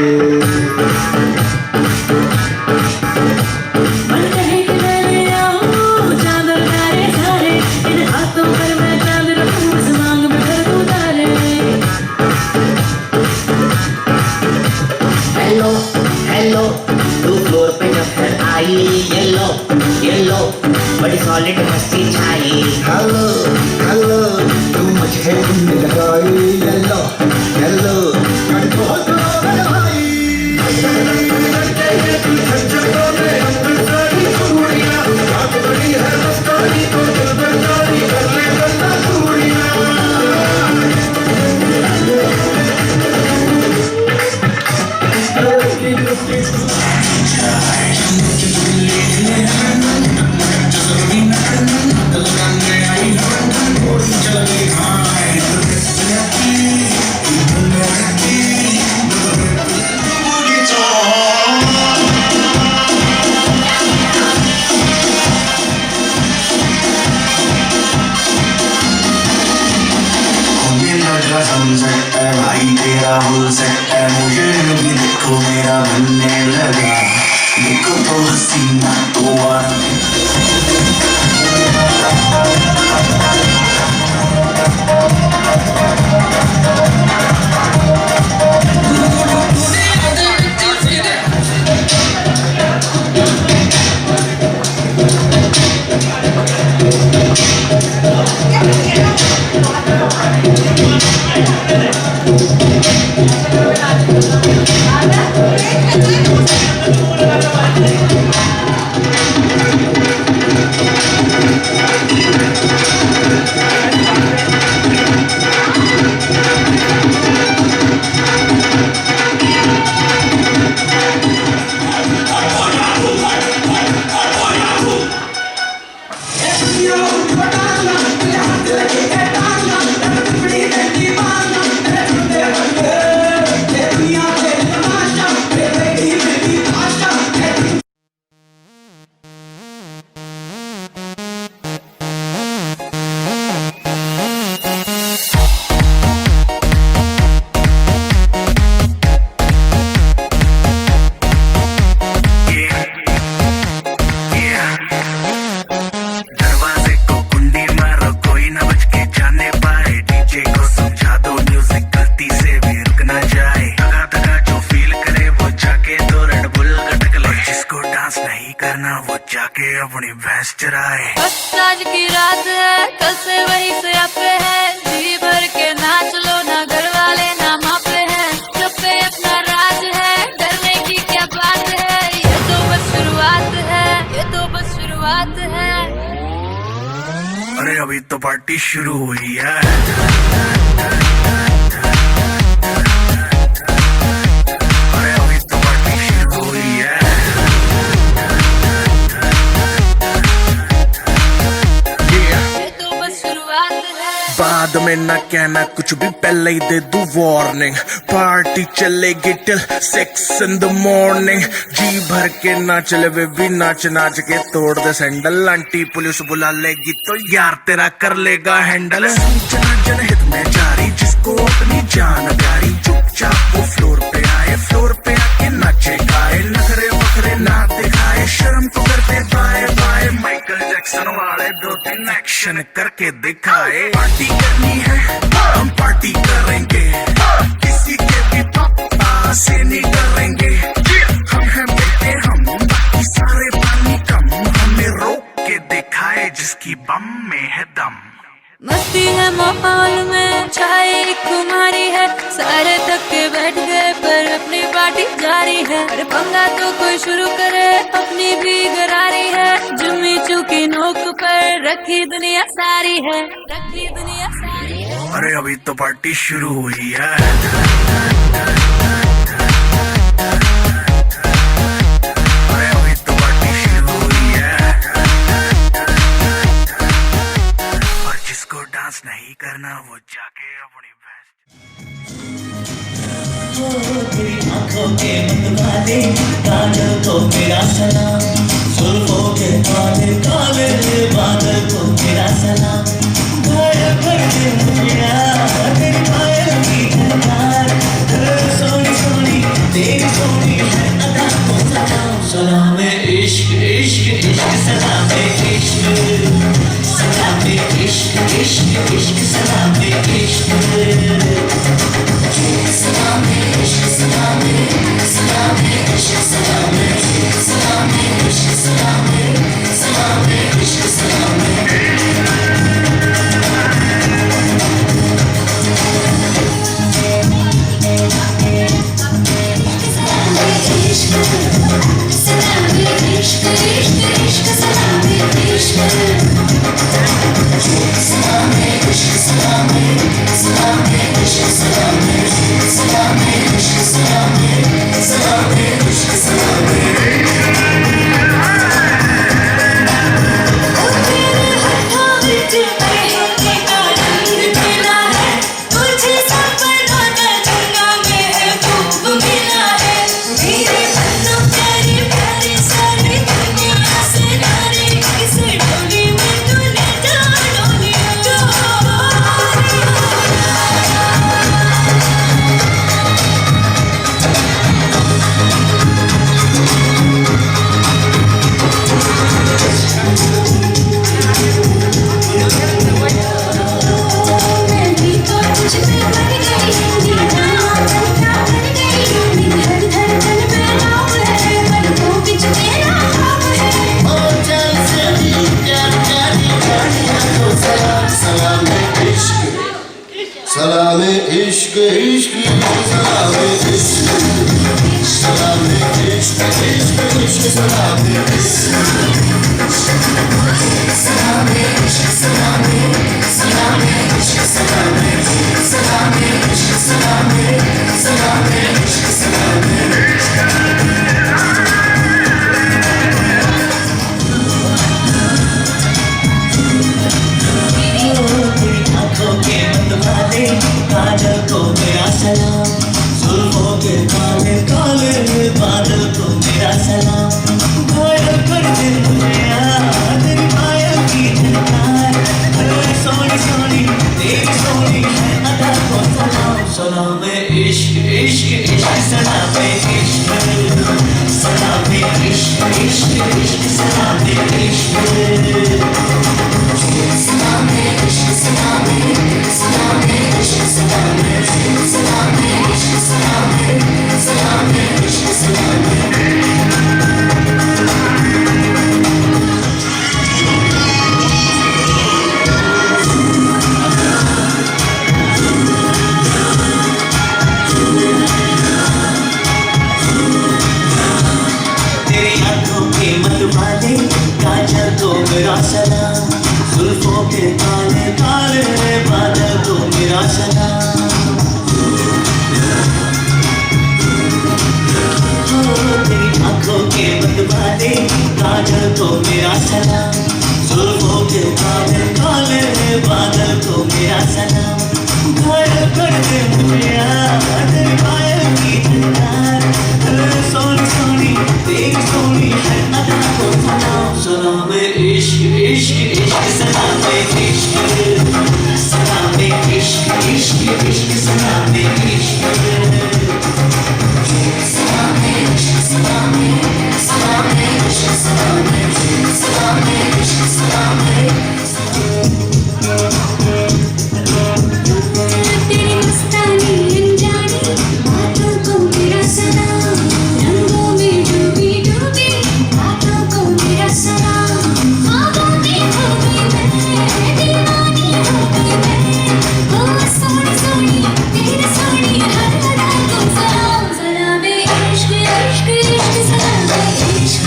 हेलो हेलो तू फ्लोर पे जब घर आई, येलो येलो बड़ी सॉलिड मस्ती छाई। हेलो हेलो तू मुझे घूमने लगाई, येलो येलो बहुत भाई। I'm है मुझे अभी देखो मेरा बनने लगा देखो तो हसीना तो अपनी भैंस चराए। बस आज की रात है, कल से वही से आपे है, जी भर के नाच लो, ना घर वाले ना मापे हैं, सब पे अपना राज है, डरने की क्या बात है, ये तो बस शुरुआत है, ये तो बस शुरुआत है। अरे अभी तो पार्टी शुरू हुई है। बाद में ना कहना कुछ भी, पहले ही दे दूं वार्निंग। पार्टी चलेगी टिल 6 in the morning। जी भर के नाच ले बेबी, नाच नाच के तोड़ दे सैंडल। आंटी पुलिस बुला लेगी तो यार तेरा कर लेगा हैंडल। सूचना जनहित में जारी, जिसको अपनी जान प्यारी, चुपचाप वो फ्लोर पे आए, फ्लोर पे आके नाचे गाए, नखरे वखरे ना दिखाए, शर्म को करते बाय बाय। माइकल जैक्सन वाले 2-3 एक्शन करके दिखाए। पार्टी करनी है हम पार्टी करेंगे, किसी के भी पापा से नहीं डरेंगे। हम हैं बेटे हम, बाकी सारे पानी कम, हमें रोक के दिखाए जिसकी बम में है दम। मस्ती है माहौल में, छाई खुमारी है, सारे थक के बैठ गए पर अपनी पार्टी जारी है। अरे पंगा तो कोई शुरू करे, अपनी भी गरारी है, जुम्मी चूकी नोक पर रखी दुनिया सारी है, रखी दुनिया सारी है। अरे अभी तो पार्टी शुरू हुई है। अरे अभी तो पार्टी शुरू हुई है। और जिसको डांस नहीं करना वो जाके अपनी तेरी आंखों के मतवाले, काजल को मेरा सलाम, जुल्फों के काले काले बादल को मेरा सलाम। घायल कर दे मुझे तेरी पायल की झलकार, सोनी सोनी तेरी सोनी है अदा को सलाम। सलाम इश्क इश्क इश्क, सलाम इश्क, सलाम इश्क इश्क इश्क, सलाम इश्क, सलाम इश्क, सलाम सलाम इश्क, सलाम सलाम इश्क, सलाम सलाम इश्क, सलाम। मेरे बन्नों प्यारी प्यारी सारी दुनिया के काले काले बादल को मेरा सलाम घायल कर दे मुझे यार तेरी पायल की झनकार सोनी सोनी तेरी सोनी है अदा को सलाम सलाम इश्क इश्क इश्क सलाम इश्क सलाम इश्क इश्क इश्क सलाम इश्क सलाम इश्क सलाम सलाम इश्क सलाम सलाम इश्क सलाम सलाम इश्क सलाम काजल को मेरा सलाम जुल्फों के काले काले बादल को मेरा सलाम तेरी आंखों के मतवाले काजल को मेरा सलाम जुल्फों के काले काले बादल को मेरा सलाम घायल कर दे मुझे यार तेरी पायल की झनकार सोनी सोनी तेरी सोनी है अदा को सलाम सलाम इश्क इश्क इश्क सलाम इश्क सलाम इश्क इश्क इश्क सलाम इश्क सलाम इश्क सलाम सलाम इश्क सलाम सलाम इश्क सलाम तेरी मस्तानी अनजानी बातों को मेरा सलाम रंगों में डूबी डूबी बातों को मेरा सलाम ख्वाबों में खो गई मैं दीवानी हो गई मैं ओ सोनी सोनी तेरी सोनी हर अदा को सलाम सलाम इश्क इश्क इश्क सलाम इश्क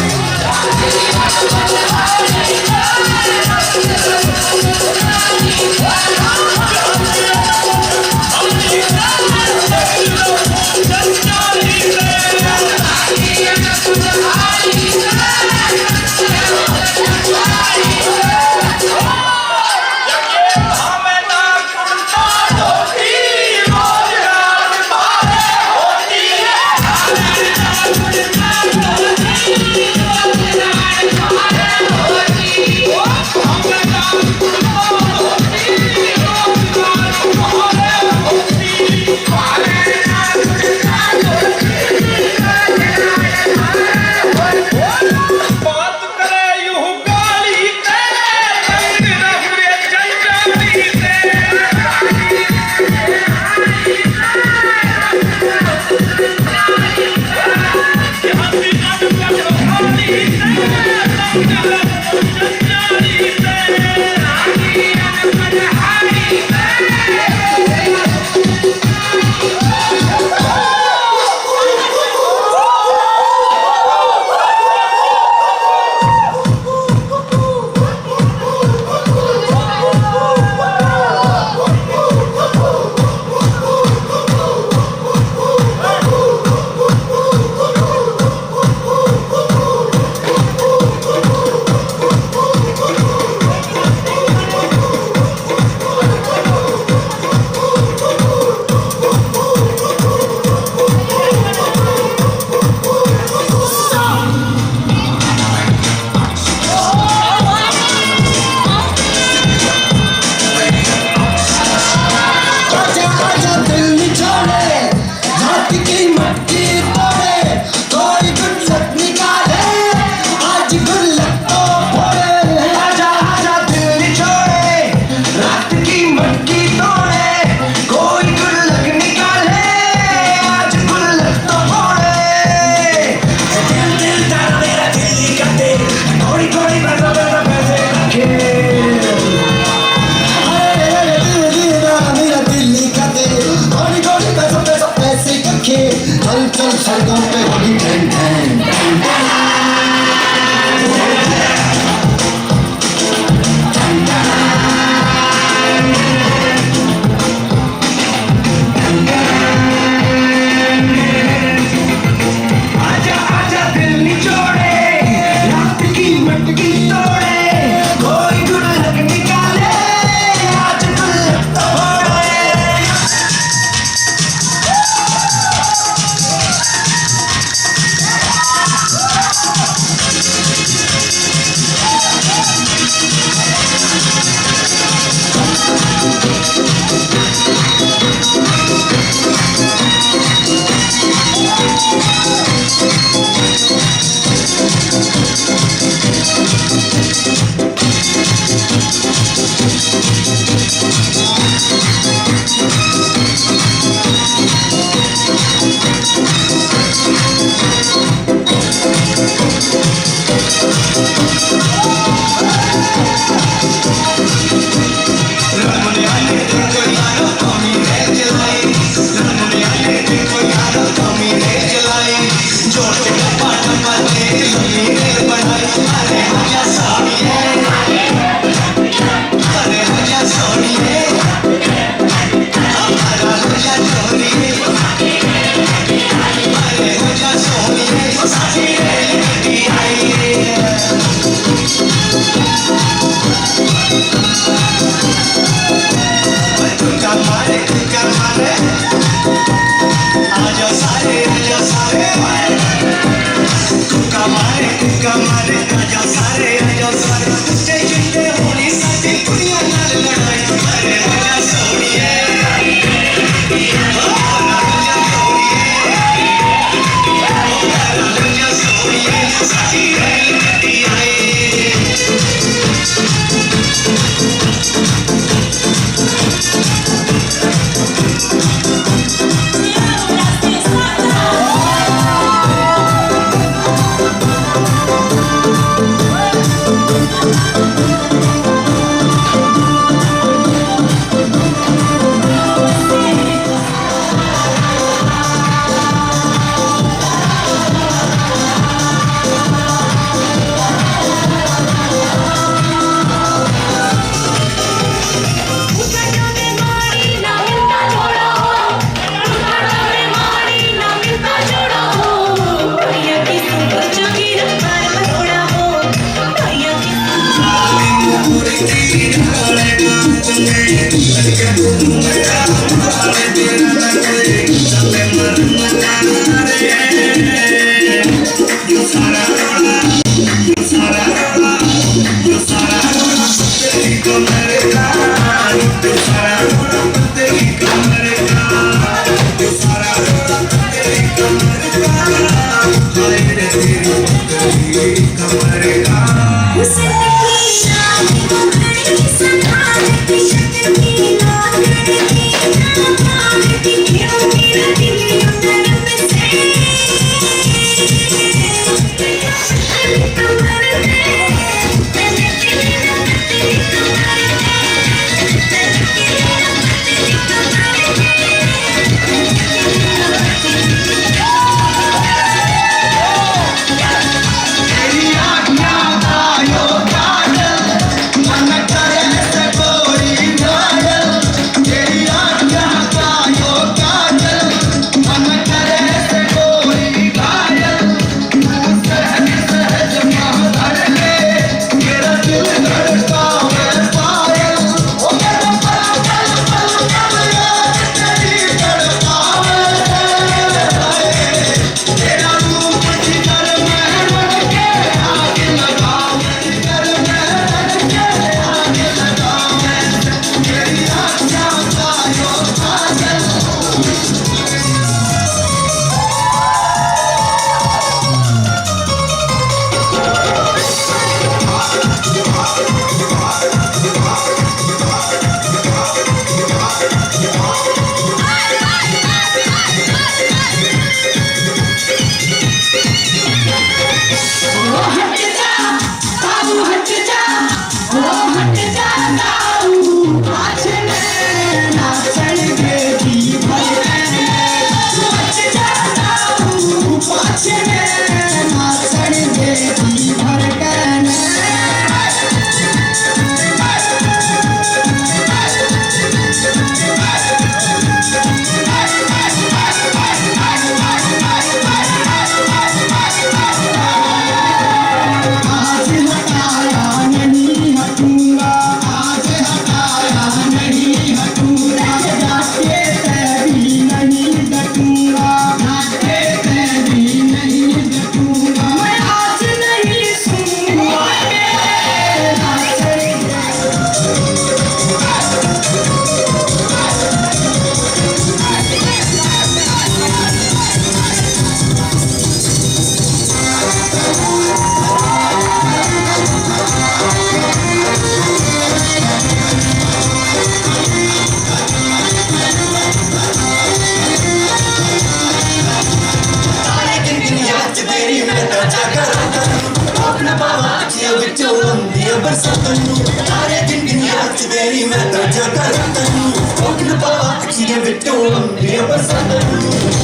ਅੱਜ ਤੇਰੀ ਮੈਂ ਤਾਂ ਜਾਗਰਾਂ ਤੈਨੂੰ ਆਪਣਾ ਪਾਵਾਂ ਅੱਖੀਆਂ ਵਿੱਚੋਂ ਆਉਂਦੀਆਂ ਬਰਸਾਤਾਂ ਨੂੰ ਤਾਰੇ ਗਿਣਗਿਣੀਆਂ ਅੱਜ ਤੇਰੀ ਮੈਂ ਤਾਂ ਜਾਗਰਾਂ ਤੈਨੂੰ ਆਪਣਾ ਪਾਵਾਂ ਅੱਖੀਆਂ ਵਿੱਚੋਂ ਆਉਂਦੀਆਂ ਬਰਸਾਤਾਂ ਨੂੰ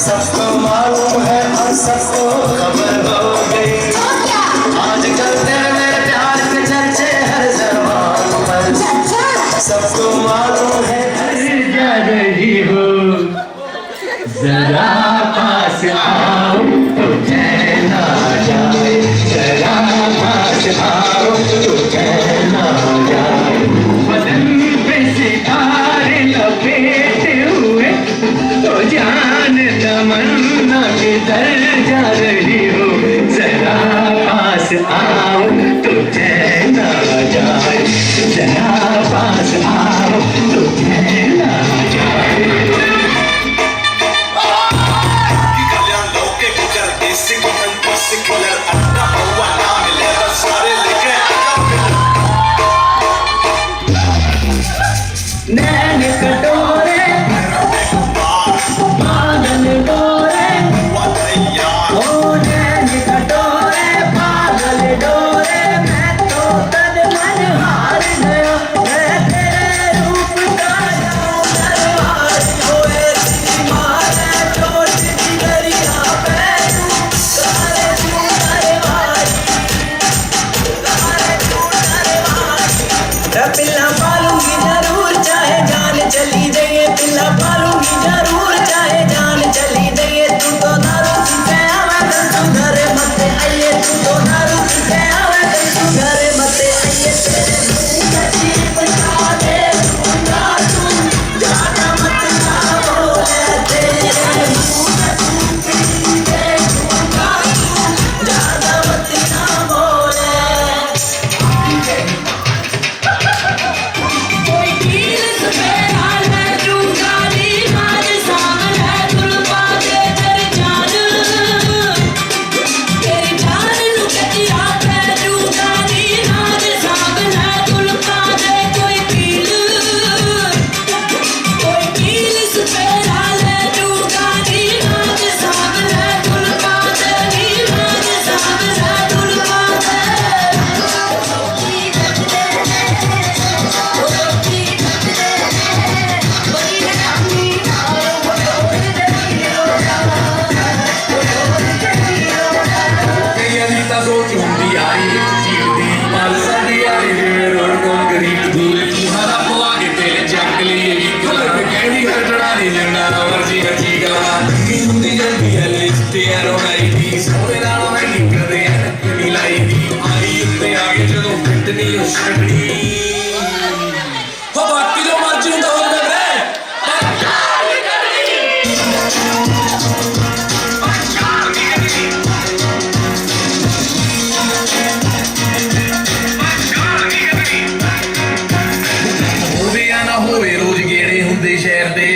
सबको मालूम है और सबको खबर हो गई आजकल तेरे प्यार के चर्चे हर ज़बान पर सबको मालूम है हर जा रही हो जरा पास आओ तो चैन आ जाए जरा पास आओ तो चैन आ जाए बदन पे सितारे लपेटे हुए तो जान तमन्ना किधर जा रही हो जरा पास आओ तो चैन आ जाए जरा पास आओ तो चैन आ जाए नैन कटोरे बादल डोरे ओ नैन कटोरे बादल डोरे मैं तो तन मन हार गया मैं तेरे रूप का जाऊं दरबार होए मारे चोट की दरिया पे तारे तू पिल्ला पालूंगी जरूर चाहे जान चली जाए पिल्ला पालूंगी जरूर चाहे जान चली जाए तू तो दारू पीके आवे तू घरे मत आइए तू तो दारू पीके आवे तू घरे मत आइए तेरे मुंह बता दे दूंगा तू ज्यादा मत ना बोले तेरे मुंह पी दे दूंगा तू ज्यादा मत ना बोले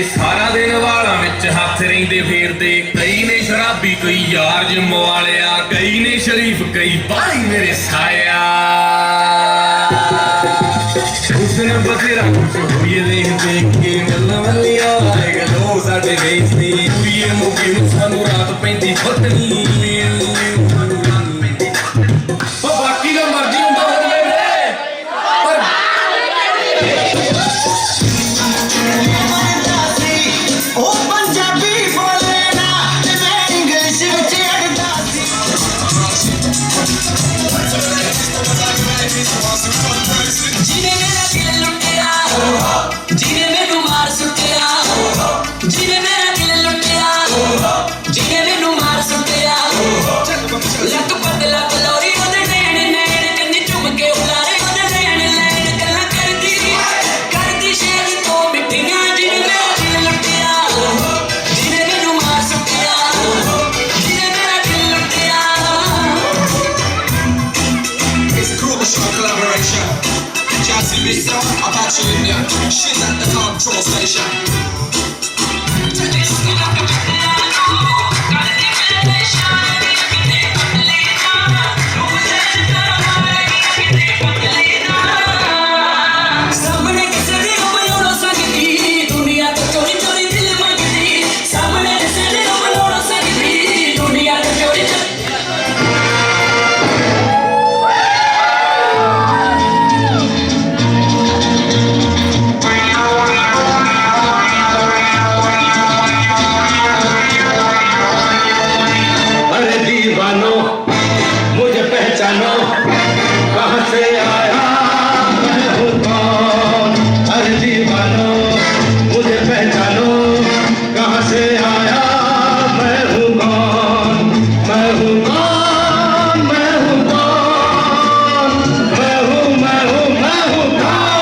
सारा दिन वाला विच हाथ रहिंदे फेरदे कई ने शराबी कई यार जिम वालिया कई ने शरीफ कई भाई मेरे साया उसने बतेरा कुछ हुई देख के गल्लां वल्लियां गलो साडे बेइज्जती पूरी मुकी नु सानू रात पैंदी फटनी बाकी दा मर्जी हुंदा ओ पंजाबी बोले ना ते मैं इंग्लिश विच अड़दा सी She's at the control station. सामने किसे दे बलोड़ो संगती दुनिया तो चोरी चोरी दिल मंगती सामने किसे दे बलोड़ो संगती दुनिया तो चोरी चोरी अरे दीवानो मुझे पहचानो कहाँ से आया मैं हूँ कौन अरे दीवानो मुझे पहचानो कहाँ से आया मैं हूँ कौन मैं हूँ कौन मैं हूँ कौन मैं हूँ कौन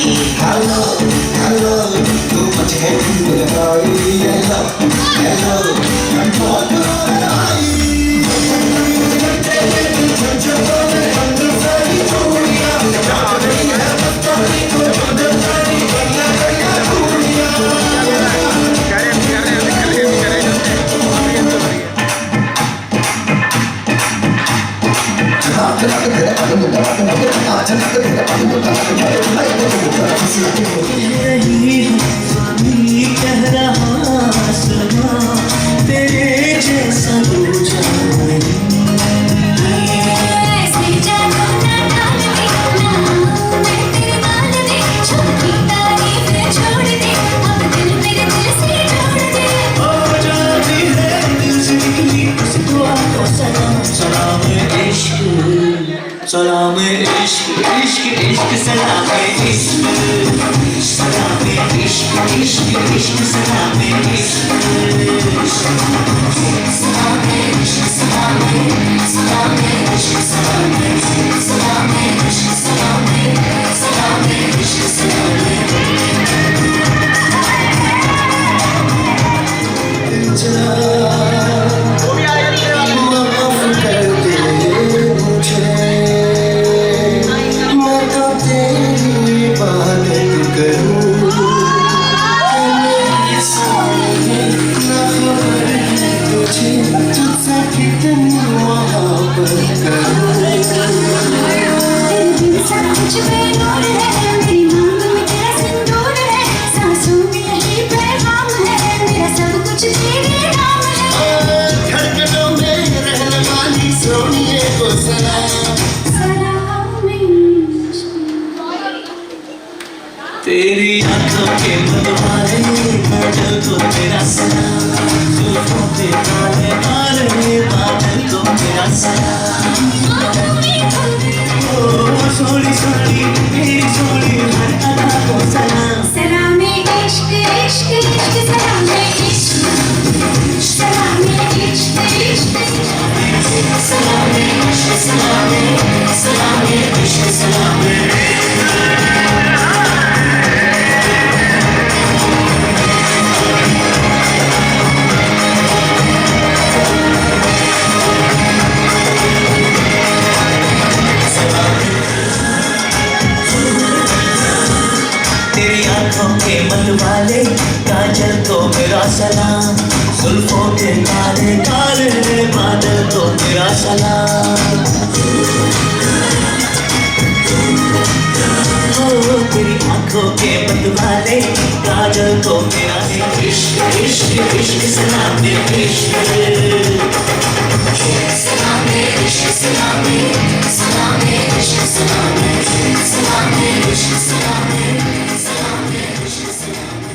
हेलो हेलो तू मुझे ढूंढ रही hello hello I'm talking about कह रहा आसमां तेरे जैसा हो जाए ऐसे जादू ना डाल दे ना मैं तेरे बाल दे छोटी तारीफ छोड़ दे अब दिल मेरे दिल से जोड़ दे ओ जाती है दिल से निकली उस दुआ को सलाम सलाम इश्क सलाम इश्क इश्क इश्क सलाम इश्क सलाम इश्क इश्क इश्क सलाम इश्क सलाम इश्क सलाम सलाम इश्क सलाम सलाम इश्क सलाम सलाम इश्क तेरी आंखों के मतवाले बादल को मेरा सलाम जुल्फों पे काले काले बादल को मेरा सलाम ओ सोनी सोनी मेरी सोनी हर अदा को सलाम सलाम इश्क इश्क इश्क सलाम इश्क सलाम इश्क इश्क सलाम इश्क सलाम सलाम इश्क सलाम तेरी आंखों के मतवाले काजल को मेरा सलाम जुल्फों के काले काले बादल को मेरा सलाम ओ तेरी आंखों के मतवाले काजल को मेरा इश्क इश्क इश्क सलाम इश्क सलाम इश्क सलाम सलाम इश्क सलाम सलाम इश्क सलाम सलाम इश्क सलाम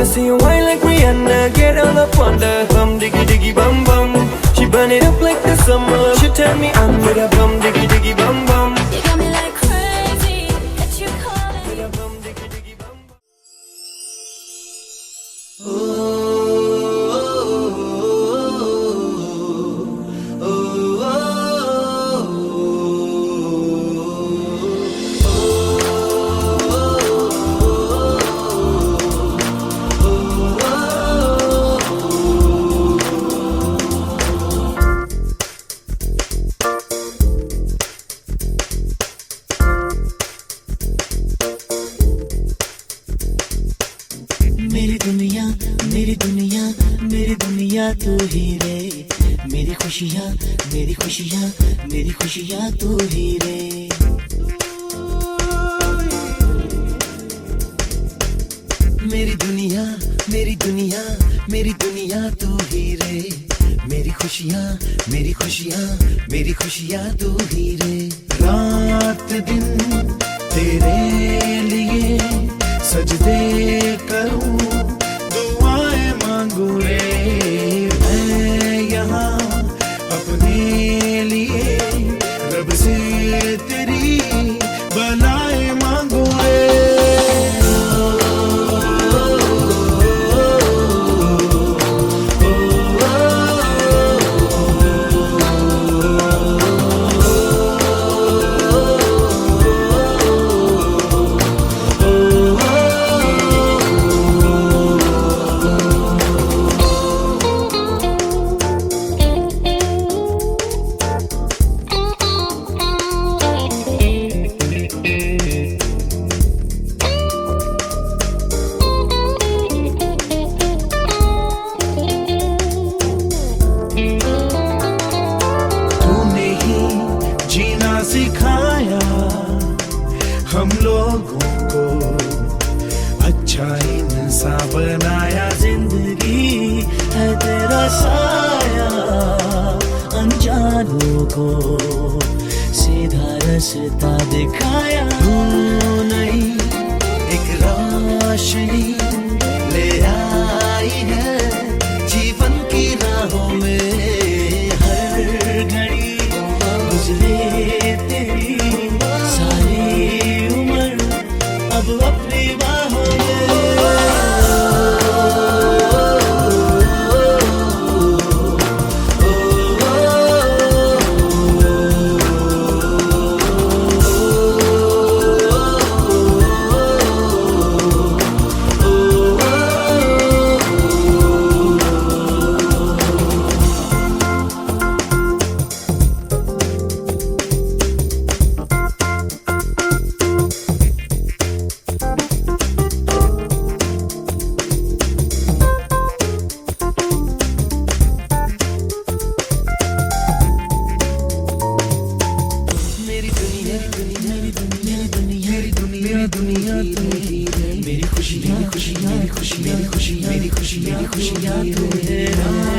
See you whine like Rihanna, get all up on the bum diggy diggy bum bum. She burn it up like the summer. She tell me I'm with a bum diggy diggy bum bum. You got me like crazy, that you calling With a bum diggy diggy bum bum. मेरी दुनिया मेरी दुनिया मेरी दुनिया तू ही रे मेरी खुशियाँ मेरी खुशियाँ मेरी खुशियाँ तू ही रे मेरी दुनिया मेरी दुनिया मेरी दुनिया तू ही रे, मेरी खुशियाँ मेरी खुशियाँ मेरी खुशियाँ तू ही रे। रात दिन तेरे लिए सजदे करूं, दुआएं मांगू रे, मैं यहाँ अपने लिए रब से तेरी बनाए मांगू रे। सिखाया हम लोगों को, अच्छा इंसान बनाया, जिंदगी है तेरा साया, अनजानों को सीधा रास्ता दिखाया। तू नहीं एक रोशनी ले आई है जीवन की राहों में, हर घड़ी गुजरे तेरी सारी उम्र अब अपनी बाहों दुनिया तू ही रे, मेरी खुशी मेरी खुशी मेरी खुशी मेरी खुशी मेरी खुशी मेरी खुशी तू है।